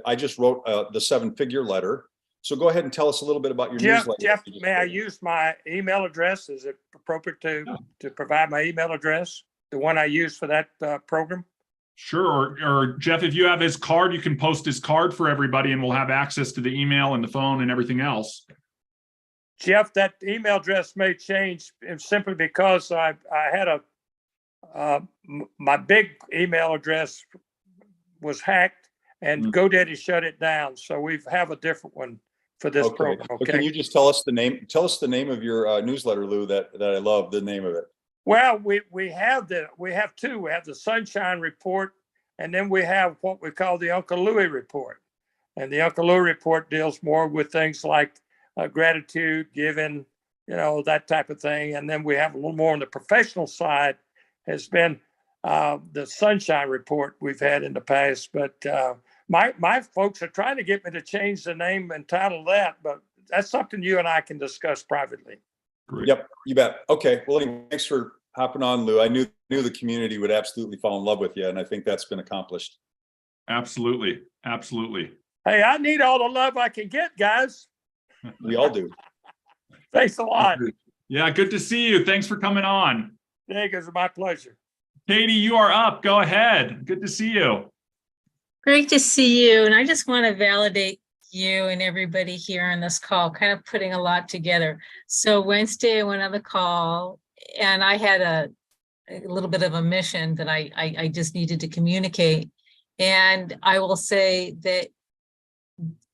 I just wrote the 7-figure letter. So go ahead and tell us a little bit about your newsletter. Jeff, may I use my email address? Is it appropriate to provide my email address, the one I use for that program? Sure. Or Jeff, if you have his card, you can post his card for everybody, and we'll have access to the email and the phone and everything else. Jeff, that email address may change simply because I had my big email address was hacked, and GoDaddy shut it down. So we have a different one for this program. Okay. But can you just tell us the name? Tell us the name of your newsletter, Lou. That I love the name of it. Well, we have two. We have the Sunshine Report, and then we have what we call the Uncle Louie Report. And the Uncle Louie Report deals more with things like gratitude, giving, that type of thing. And then we have a little more on the professional side has been the Sunshine Report we've had in the past. But my folks are trying to get me to change the name and title that, but that's something you and I can discuss privately. Great. Yep, you bet. Okay. Well, anyway, thanks for hopping on, Lou. I knew the community would absolutely fall in love with you, and I think that's been accomplished. Absolutely. Absolutely. Hey, I need all the love I can get, guys. We all do. Thanks a lot. Yeah, good to see you. Thanks for coming on. Thank you. It's my pleasure. Katie, you are up. Go ahead. Good to see you. Great to see you. And I just want to validate you and everybody here on this call, kind of putting a lot together. So Wednesday I went on the call and I had a little bit of a mission that I just needed to communicate. And I will say that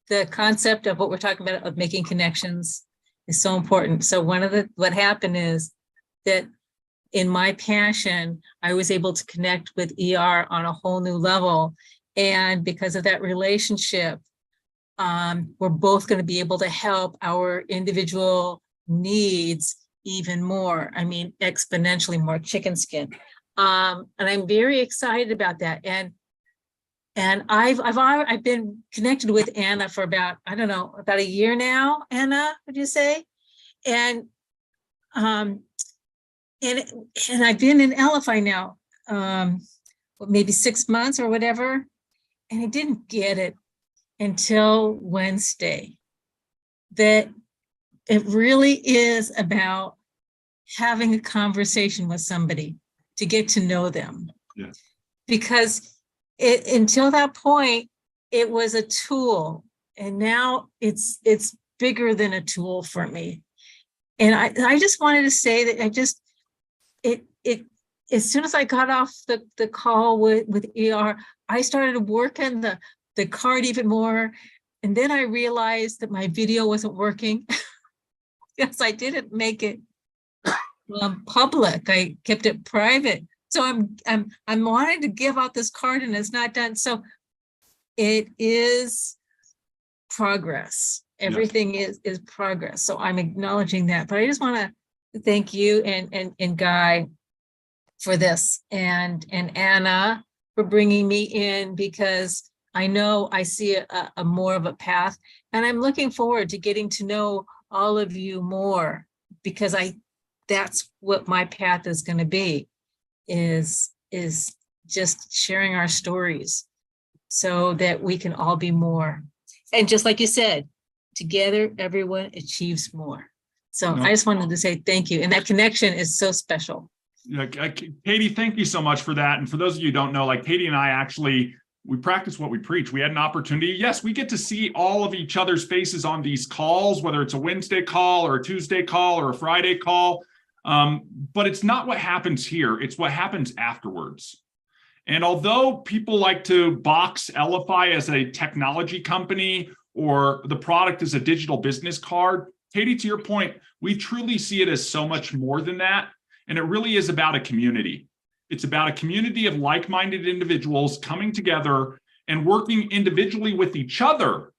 the concept of what we're talking about of making connections is so important. So what happened is that in my passion, I was able to connect with ER on a whole new level. And because of that relationship, we're both going to be able to help our individual needs even more. I mean, exponentially more, chicken skin. And I'm very excited about that. And I've been connected with Anna for about, I don't know, about a year now. Anna, would you say? And I've been in Elify now, maybe 6 months or whatever, and I didn't get it until Wednesday, that it really is about having a conversation with somebody to get to know them. Yeah. Because until that point, it was a tool, and now it's bigger than a tool for me. And I just wanted to say that as soon as I got off the call with ER, I started working the card even more. And then I realized that my video wasn't working. Yes, I didn't make it public. I kept it private. So I'm wanting to give out this card and it's not done. So it is progress. Everything is progress. So I'm acknowledging that. But I just want to thank you and Guy for this, and Anna for bringing me in, because I know I see a more of a path, and I'm looking forward to getting to know all of you more, because that's what my path is going to be, is just sharing our stories so that we can all be more. And just like you said, together, everyone achieves more. So I just wanted to say thank you. And that connection is so special. Yeah, Katie, thank you so much for that. And for those of you who don't know, like Katie and I actually, we practice what we preach. We had an opportunity. Yes, we get to see all of each other's faces on these calls, whether it's a Wednesday call or a Tuesday call or a Friday call. But it's not what happens here. It's what happens afterwards. And although people like to box Elify as a technology company or the product as a digital business card, Katie, to your point, we truly see it as so much more than that. And it really is about a community. It's about a community of like-minded individuals coming together and working individually with each other.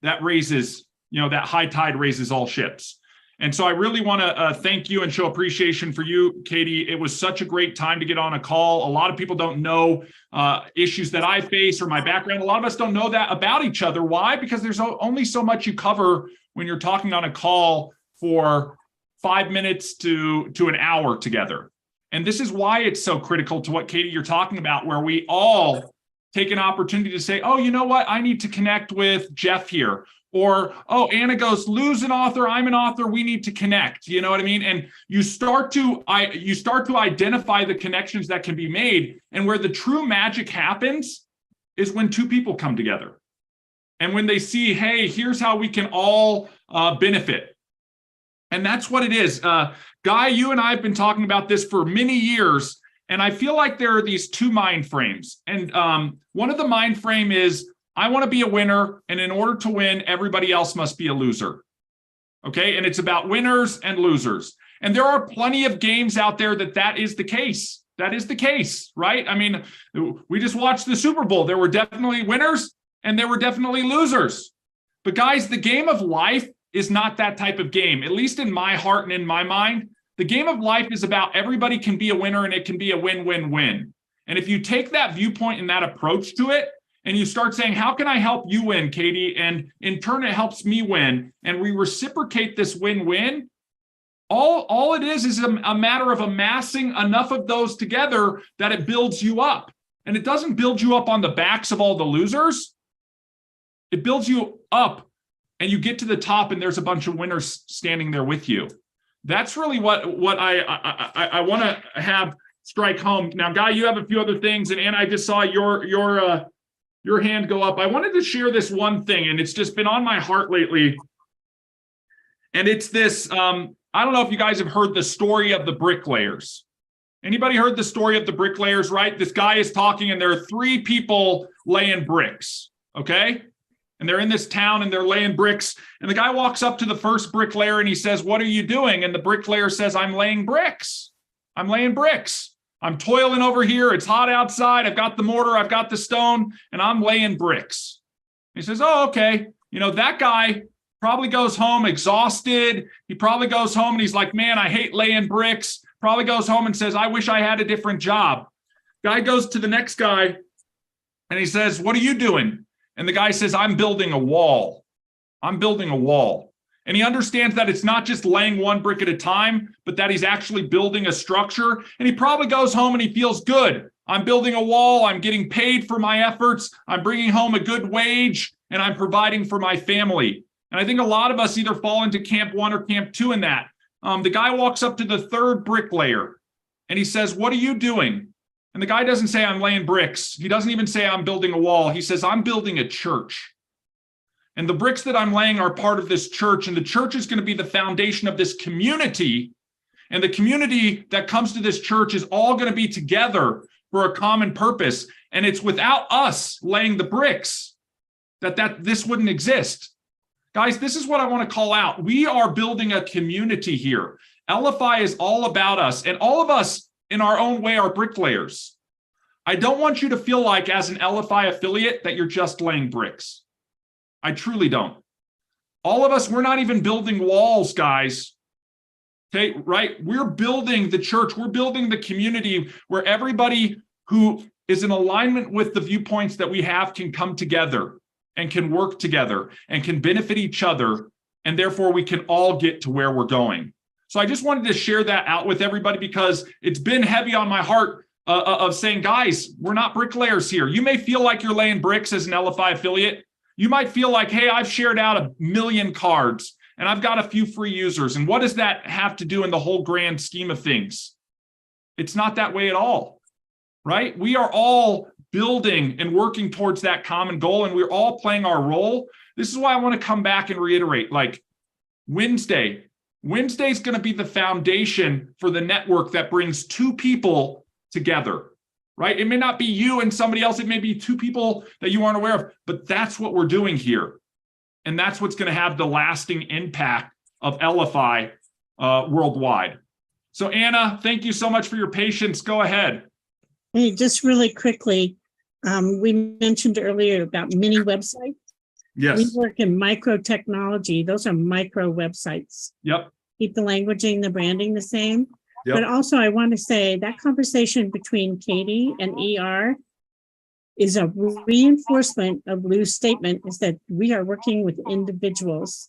That raises, that high tide raises all ships. And so I really want to thank you and show appreciation for you, Katie. It was such a great time to get on a call. A lot of people don't know issues that I face or my background. A lot of us don't know that about each other. Why? Because there's only so much you cover when you're talking on a call for 5 minutes to an hour together. And this is why it's so critical to what, Katie, you're talking about, where we all take an opportunity to say, oh, you know what? I need to connect with Jeff here. Or, oh, Anna goes, Lou's an author, I'm an author, we need to connect. You know what I mean? And you start to identify the connections that can be made. And where the true magic happens is when two people come together. And when they see, hey, here's how we can all benefit. And that's what it is. Guy, you and I have been talking about this for many years. And I feel like there are these two mind frames. And one of the mind frame is, I want to be a winner, and in order to win, everybody else must be a loser. Okay, and it's about winners and losers. And there are plenty of games out there that is the case. That is the case, right? I mean, we just watched the Super Bowl. There were definitely winners and there were definitely losers. But guys, the game of life is not that type of game, at least in my heart and in my mind. The game of life is about everybody can be a winner and it can be a win-win-win. And if you take that viewpoint and that approach to it, and you start saying, how can I help you win, Katie? And in turn, it helps me win. And we reciprocate this win-win. All it is a matter of amassing enough of those together that it builds you up. And it doesn't build you up on the backs of all the losers. It builds you up and you get to the top and there's a bunch of winners standing there with you. That's really what I want to have strike home. Now, Guy, you have a few other things. And Anna, I just saw your hand go up. I wanted to share this one thing, and it's just been on my heart lately. And it's this, I don't know if you guys have heard the story of the bricklayers. Anybody heard the story of the bricklayers, right? This guy is talking and there are 3 people laying bricks, okay? And they're in this town and they're laying bricks. And the guy walks up to the first bricklayer and he says, "What are you doing?" And the bricklayer says, "I'm laying bricks. I'm laying bricks. I'm toiling over here. It's hot outside. I've got the mortar, I've got the stone, and I'm laying bricks." He says, "Oh, okay." You know, that guy probably goes home exhausted. He probably goes home and he's like, "Man, I hate laying bricks." Probably goes home and says, "I wish I had a different job." Guy goes to the next guy and he says, "What are you doing?" And the guy says, "I'm building a wall. I'm building a wall." And he understands that it's not just laying one brick at a time, but that he's actually building a structure. And he probably goes home and he feels good. I'm building a wall. I'm getting paid for my efforts. I'm bringing home a good wage and I'm providing for my family. And I think a lot of us either fall into camp 1 or camp 2 in that. The guy walks up to the third bricklayer and he says, "What are you doing?" And the guy doesn't say, "I'm laying bricks." He doesn't even say, "I'm building a wall." He says, "I'm building a church. And the bricks that I'm laying are part of this church. And the church is going to be the foundation of this community. And the community that comes to this church is all going to be together for a common purpose. And it's without us laying the bricks that this wouldn't exist." Guys, this is what I want to call out. We are building a community here. Elify is all about us, and all of us in our own way are bricklayers. I don't want you to feel like as an Elify affiliate that you're just laying bricks. I truly don't. All of us, we're not even building walls, guys. Okay, right? We're building the church. We're building the community where everybody who is in alignment with the viewpoints that we have can come together and can work together and can benefit each other. And therefore, we can all get to where we're going. So I just wanted to share that out with everybody because it's been heavy on my heart of saying, guys, we're not bricklayers here. You may feel like you're laying bricks as an Elify affiliate. You might feel like, hey, I've shared out 1 million cards and I've got a few free users. And what does that have to do in the whole grand scheme of things? It's not that way at all, right? We are all building and working towards that common goal, and we're all playing our role. This is why I want to come back and reiterate, like Wednesday's going to be the foundation for the network that brings 2 people together, right? It may not be you and somebody else. It may be 2 people that you aren't aware of, but that's what we're doing here. And that's what's going to have the lasting impact of Elify worldwide. So Anna, thank you so much for your patience. Go ahead. Hey, just really quickly, we mentioned earlier about mini websites. Yes. We work in micro technology. Those are micro websites. Yep. Keep the languaging, the branding the same. Yep. But also I want to say that conversation between Katie and ER is a reinforcement of Lou's statement is that we are working with individuals.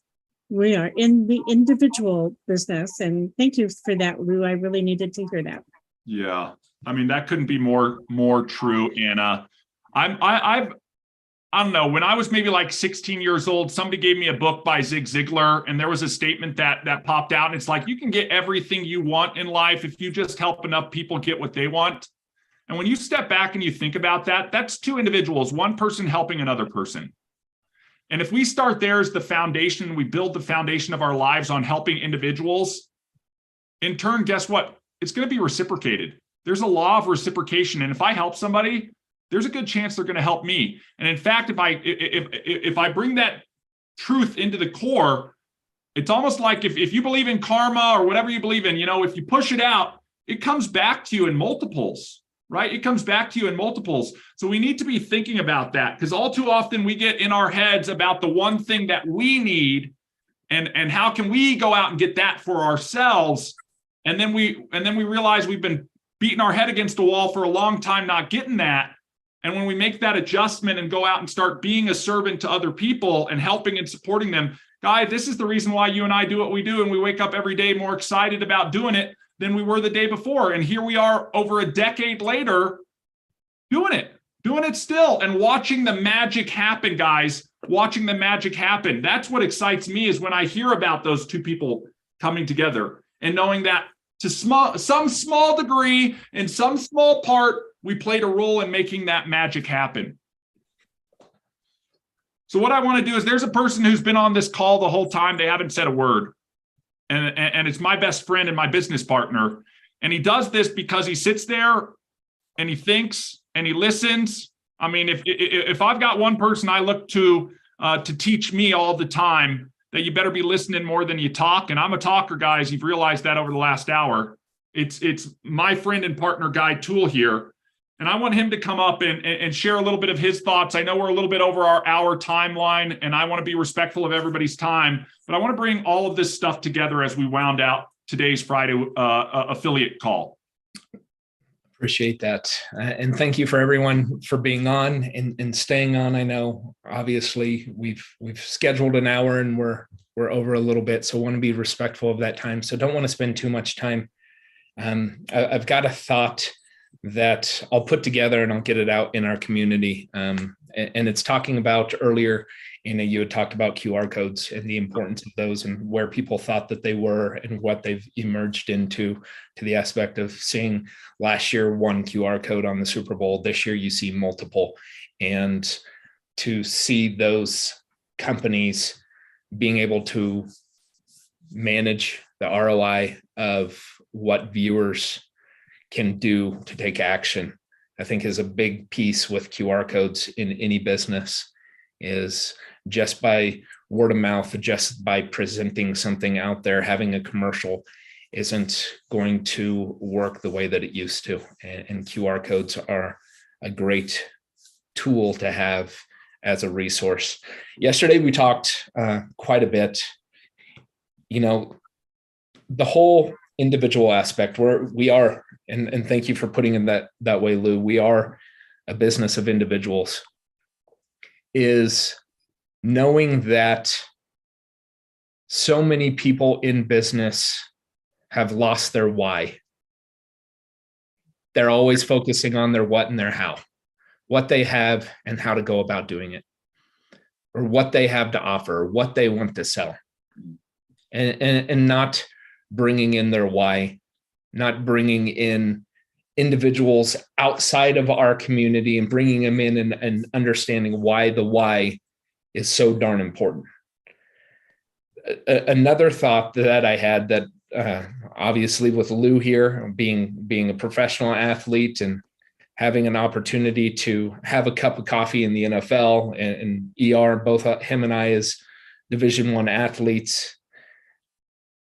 We are in the individual business. And thank you for that, Lou. I really needed to hear that. Yeah. I mean, that couldn't be more true, Anna. I don't know, when I was maybe like 16 years old, somebody gave me a book by Zig Ziglar, and there was a statement that popped out. And it's like, you can get everything you want in life if you just help enough people get what they want. And when you step back and you think about that, that's 2 individuals, one person helping another person. And if we start there as the foundation, we build the foundation of our lives on helping individuals, in turn, guess what? It's going to be reciprocated. There's a law of reciprocation. And if I help somebody, there's a good chance they're going to help me. And in fact, if I bring that truth into the core, it's almost like if you believe in karma or whatever you believe in, if you push it out, it comes back to you in multiples, right? It comes back to you in multiples. So we need to be thinking about that, because all too often we get in our heads about the one thing that we need and how can we go out and get that for ourselves. And then we realize we've been beating our head against a wall for a long time, not getting that. And when we make that adjustment and go out and start being a servant to other people and helping and supporting them, guys, this is the reason why you and I do what we do. And we wake up every day more excited about doing it than we were the day before. And here we are over a decade later doing it still and watching the magic happen, guys, watching the magic happen. That's what excites me, is when I hear about those 2 people coming together and knowing that to some small degree, in some small part, we played a role in making that magic happen. So what I want to do is, there's a person who's been on this call the whole time. They haven't said a word. and it's my best friend and my business partner. And he does this because he sits there and he thinks and he listens. I mean, if I've got one person I look to teach me all the time, that you better be listening more than you talk. And I'm a talker, guys. You've realized that over the last hour. It's my friend and partner, Guy Toole, here. And I want him to come up and share a little bit of his thoughts. I know we're a little bit over our hour timeline, and I want to be respectful of everybody's time, but I want to bring all of this stuff together as we wound out today's Friday affiliate call. Appreciate that. And thank you for everyone for being on and staying on. I know obviously we've scheduled an hour and we're over a little bit, so want to be respectful of that time. So don't want to spend too much time. I've got a thought that I'll put together and I'll get it out in our community. And it's talking about earlier, you had talked about QR codes and the importance of those and where people thought that they were and what they've emerged into, to the aspect of seeing last year one QR code on the Super Bowl. This year you see multiple, and to see those companies being able to manage the ROI of what viewers can do to take action, I think is a big piece with QR codes in any business. Is just by word of mouth, just by presenting something out there, having a commercial isn't going to work the way that it used to. And QR codes are a great tool to have as a resource. Yesterday, we talked quite a bit, the whole individual aspect where we are, and thank you for putting it that way, Lou, we are a business of individuals, is knowing that so many people in business have lost their why. They're always focusing on their what and their how, what they have and how to go about doing it, or what they have to offer, or what they want to sell, and not bringing in their why, not bringing in individuals outside of our community and bringing them in and understanding why the why is so darn important. Another thought that I had, that obviously with Lou here, being a professional athlete and having an opportunity to have a cup of coffee in the NFL, and ER, both him and I as Division I athletes,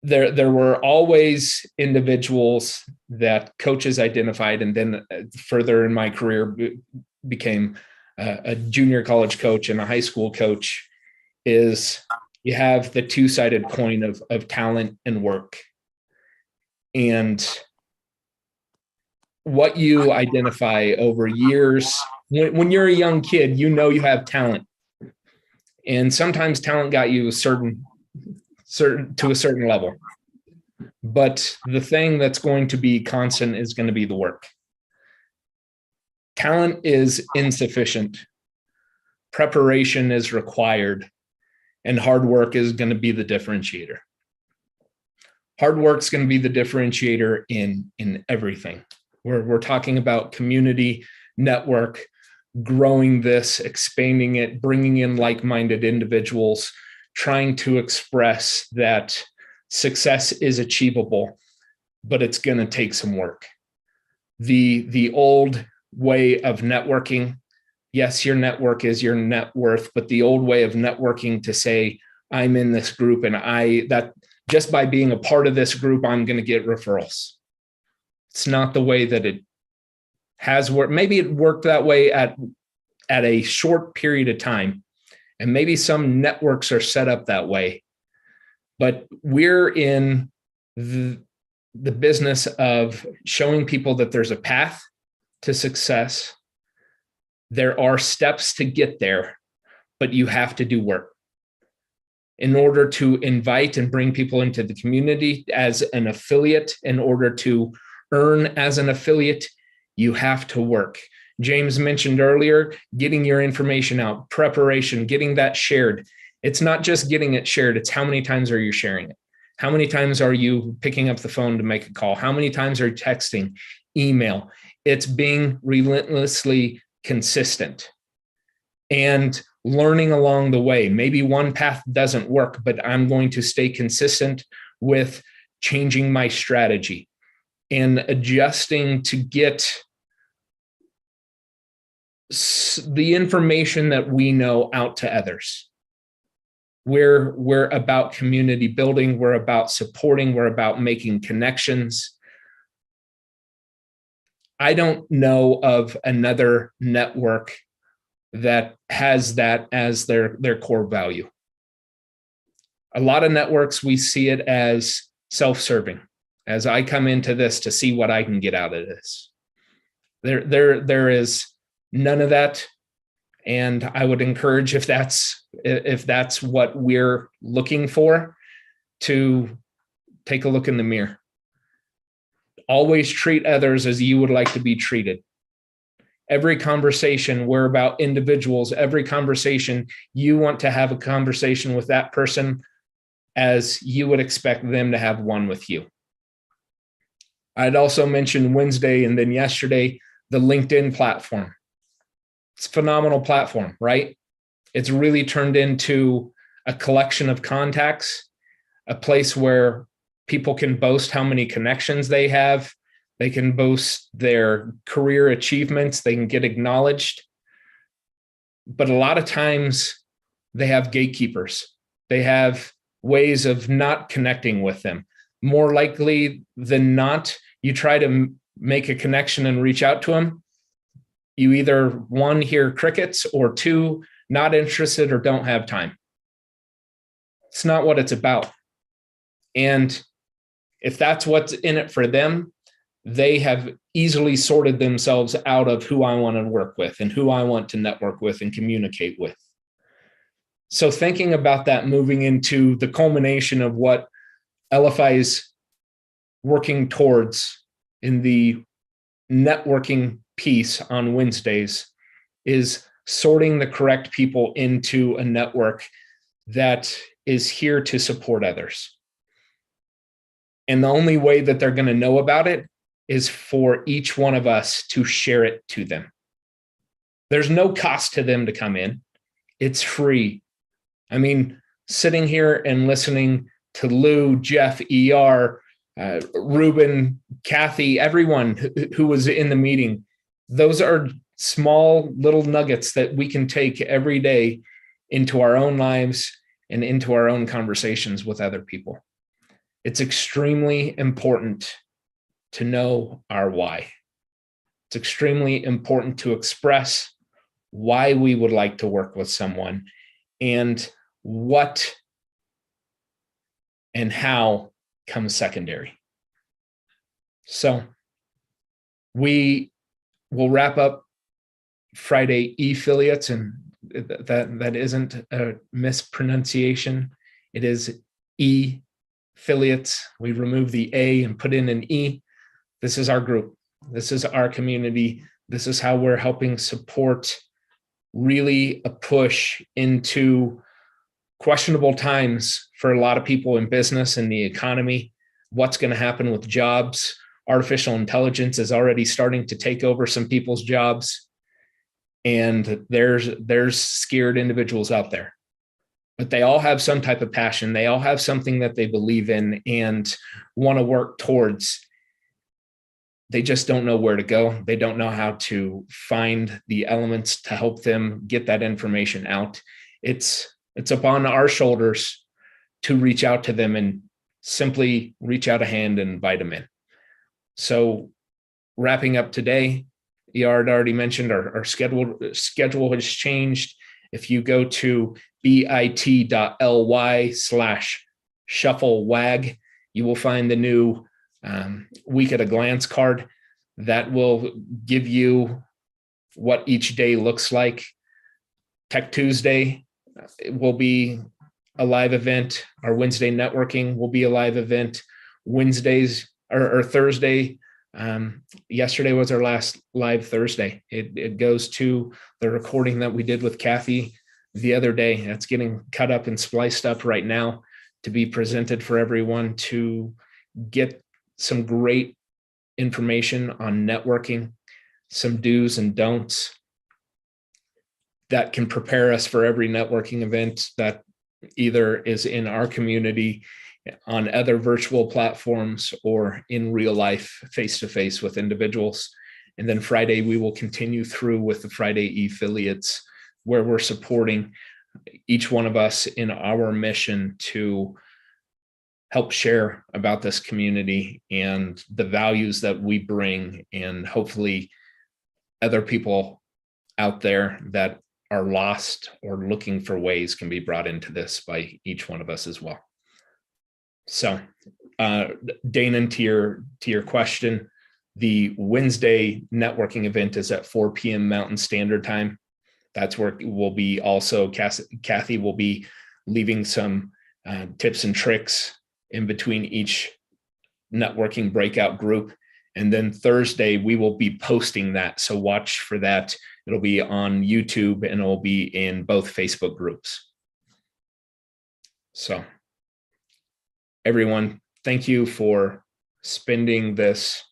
there were always individuals that coaches identified, and then further in my career became a junior college coach and a high school coach, is you have the two-sided coin of talent and work. And what you identify over years, when you're a young kid, you have talent. And sometimes talent got you to a certain level. But the thing that's going to be constant is going to be the work. Talent is insufficient. Preparation is required. And hard work is going to be the differentiator. Hard work's going to be the differentiator in everything. We're talking about community, network, growing this, expanding it, bringing in like-minded individuals, trying to express that success is achievable, but it's going to take some work. The old way of networking, yes, your network is your net worth, but the old way of networking to say, I'm in this group and that just by being a part of this group, I'm going to get referrals. It's not the way that it has worked. Maybe it worked that way at a short period of time. And maybe some networks are set up that way, but we're in the business of showing people that there's a path to success. There are steps to get there, but you have to do work. In order to invite and bring people into the community as an affiliate, in order to earn as an affiliate, you have to work. James mentioned earlier, getting your information out, preparation, getting that shared. It's not just getting it shared, it's how many times are you sharing it? How many times are you picking up the phone to make a call? How many times are you texting, email? It's being relentlessly consistent and learning along the way. Maybe one path doesn't work, but I'm going to stay consistent with changing my strategy and adjusting to get the information that we know out to others. We're about community building, we're about supporting, we're about making connections. I don't know of another network that has that as their core value. A lot of networks, we see it as self-serving, as I come into this to see what I can get out of this. There is none of that. And I would encourage, if that's what we're looking for, to take a look in the mirror. Always treat others as you would like to be treated. Every conversation, we're about individuals. Every conversation, you want to have a conversation with that person as you would expect them to have one with you. I'd also mentioned Wednesday and then yesterday, the LinkedIn platform. It's a phenomenal platform, right? It's really turned into a collection of contacts, a place where people can boast how many connections they have. They can boast their career achievements. They can get acknowledged. But a lot of times they have gatekeepers. They have ways of not connecting with them. More likely than not, you try to make a connection and reach out to them. You either, one, hear crickets, or two, not interested or don't have time. It's not what it's about. And if that's what's in it for them, they have easily sorted themselves out of who I want to work with and who I want to network with and communicate with. So thinking about that, moving into the culmination of what Elify is working towards in the networking piece on Wednesdays, is sorting the correct people into a network that is here to support others. And the only way that they're going to know about it is for each one of us to share it to them. There's no cost to them to come in. It's free. I mean, sitting here and listening to Lou, Jeff, ER, Ruben, Kathy, everyone who was in the meeting, those are small little nuggets that we can take every day into our own lives and into our own conversations with other people. It's extremely important to know our why. It's extremely important to express why we would like to work with someone, and what and how comes secondary. So we will wrap up Friday e-ffiliates, and that isn't a mispronunciation. It is e-ffiliates. We remove the A and put in an E. This is our group. This is our community. This is how we're helping support really a push into questionable times for a lot of people in business and the economy. What's going to happen with jobs? Artificial intelligence is already starting to take over some people's jobs. And there's scared individuals out there. But they all have some type of passion. They all have something that they believe in and want to work towards. They just don't know where to go. They don't know how to find the elements to help them get that information out. It's upon our shoulders to reach out to them and simply reach out a hand and invite them in. So wrapping up today, ER had already mentioned our schedule has changed. If you go to bit.ly/shufflewag, you will find the new week at a glance card that will give you what each day looks like. Tech Tuesday will be a live event. Our Wednesday networking will be a live event. Wednesdays or Thursday. Yesterday was our last live Thursday. It goes to the recording that we did with Kathy the other day. It's getting cut up and spliced up right now to be presented for everyone to get some great information on networking, some do's and don'ts that can prepare us for every networking event that either is in our community, on other virtual platforms or in real life, face-to-face with individuals. And then Friday, we will continue through with the Friday e-ffiliates, where we're supporting each one of us in our mission to help share about this community and the values that we bring, and hopefully other people out there that are lost or looking for ways can be brought into this by each one of us as well. So, Dana, to your question, the Wednesday networking event is at 4 p.m. Mountain Standard Time. That's where we'll be also, Kathy will be leaving some tips and tricks in between each networking breakout group. And then Thursday, we will be posting that. So watch for that. It'll be on YouTube and it'll be in both Facebook groups. So everyone, thank you for spending this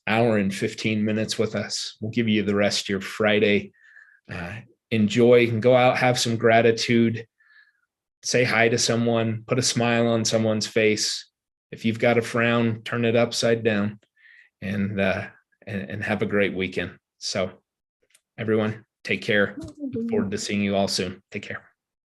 hour and 15 minutes with us. We'll give you the rest of your Friday. Enjoy and go out, have some gratitude, say hi to someone, put a smile on someone's face. If you've got a frown, turn it upside down, and have a great weekend. So everyone, take care. Look forward to seeing you all soon. Take care.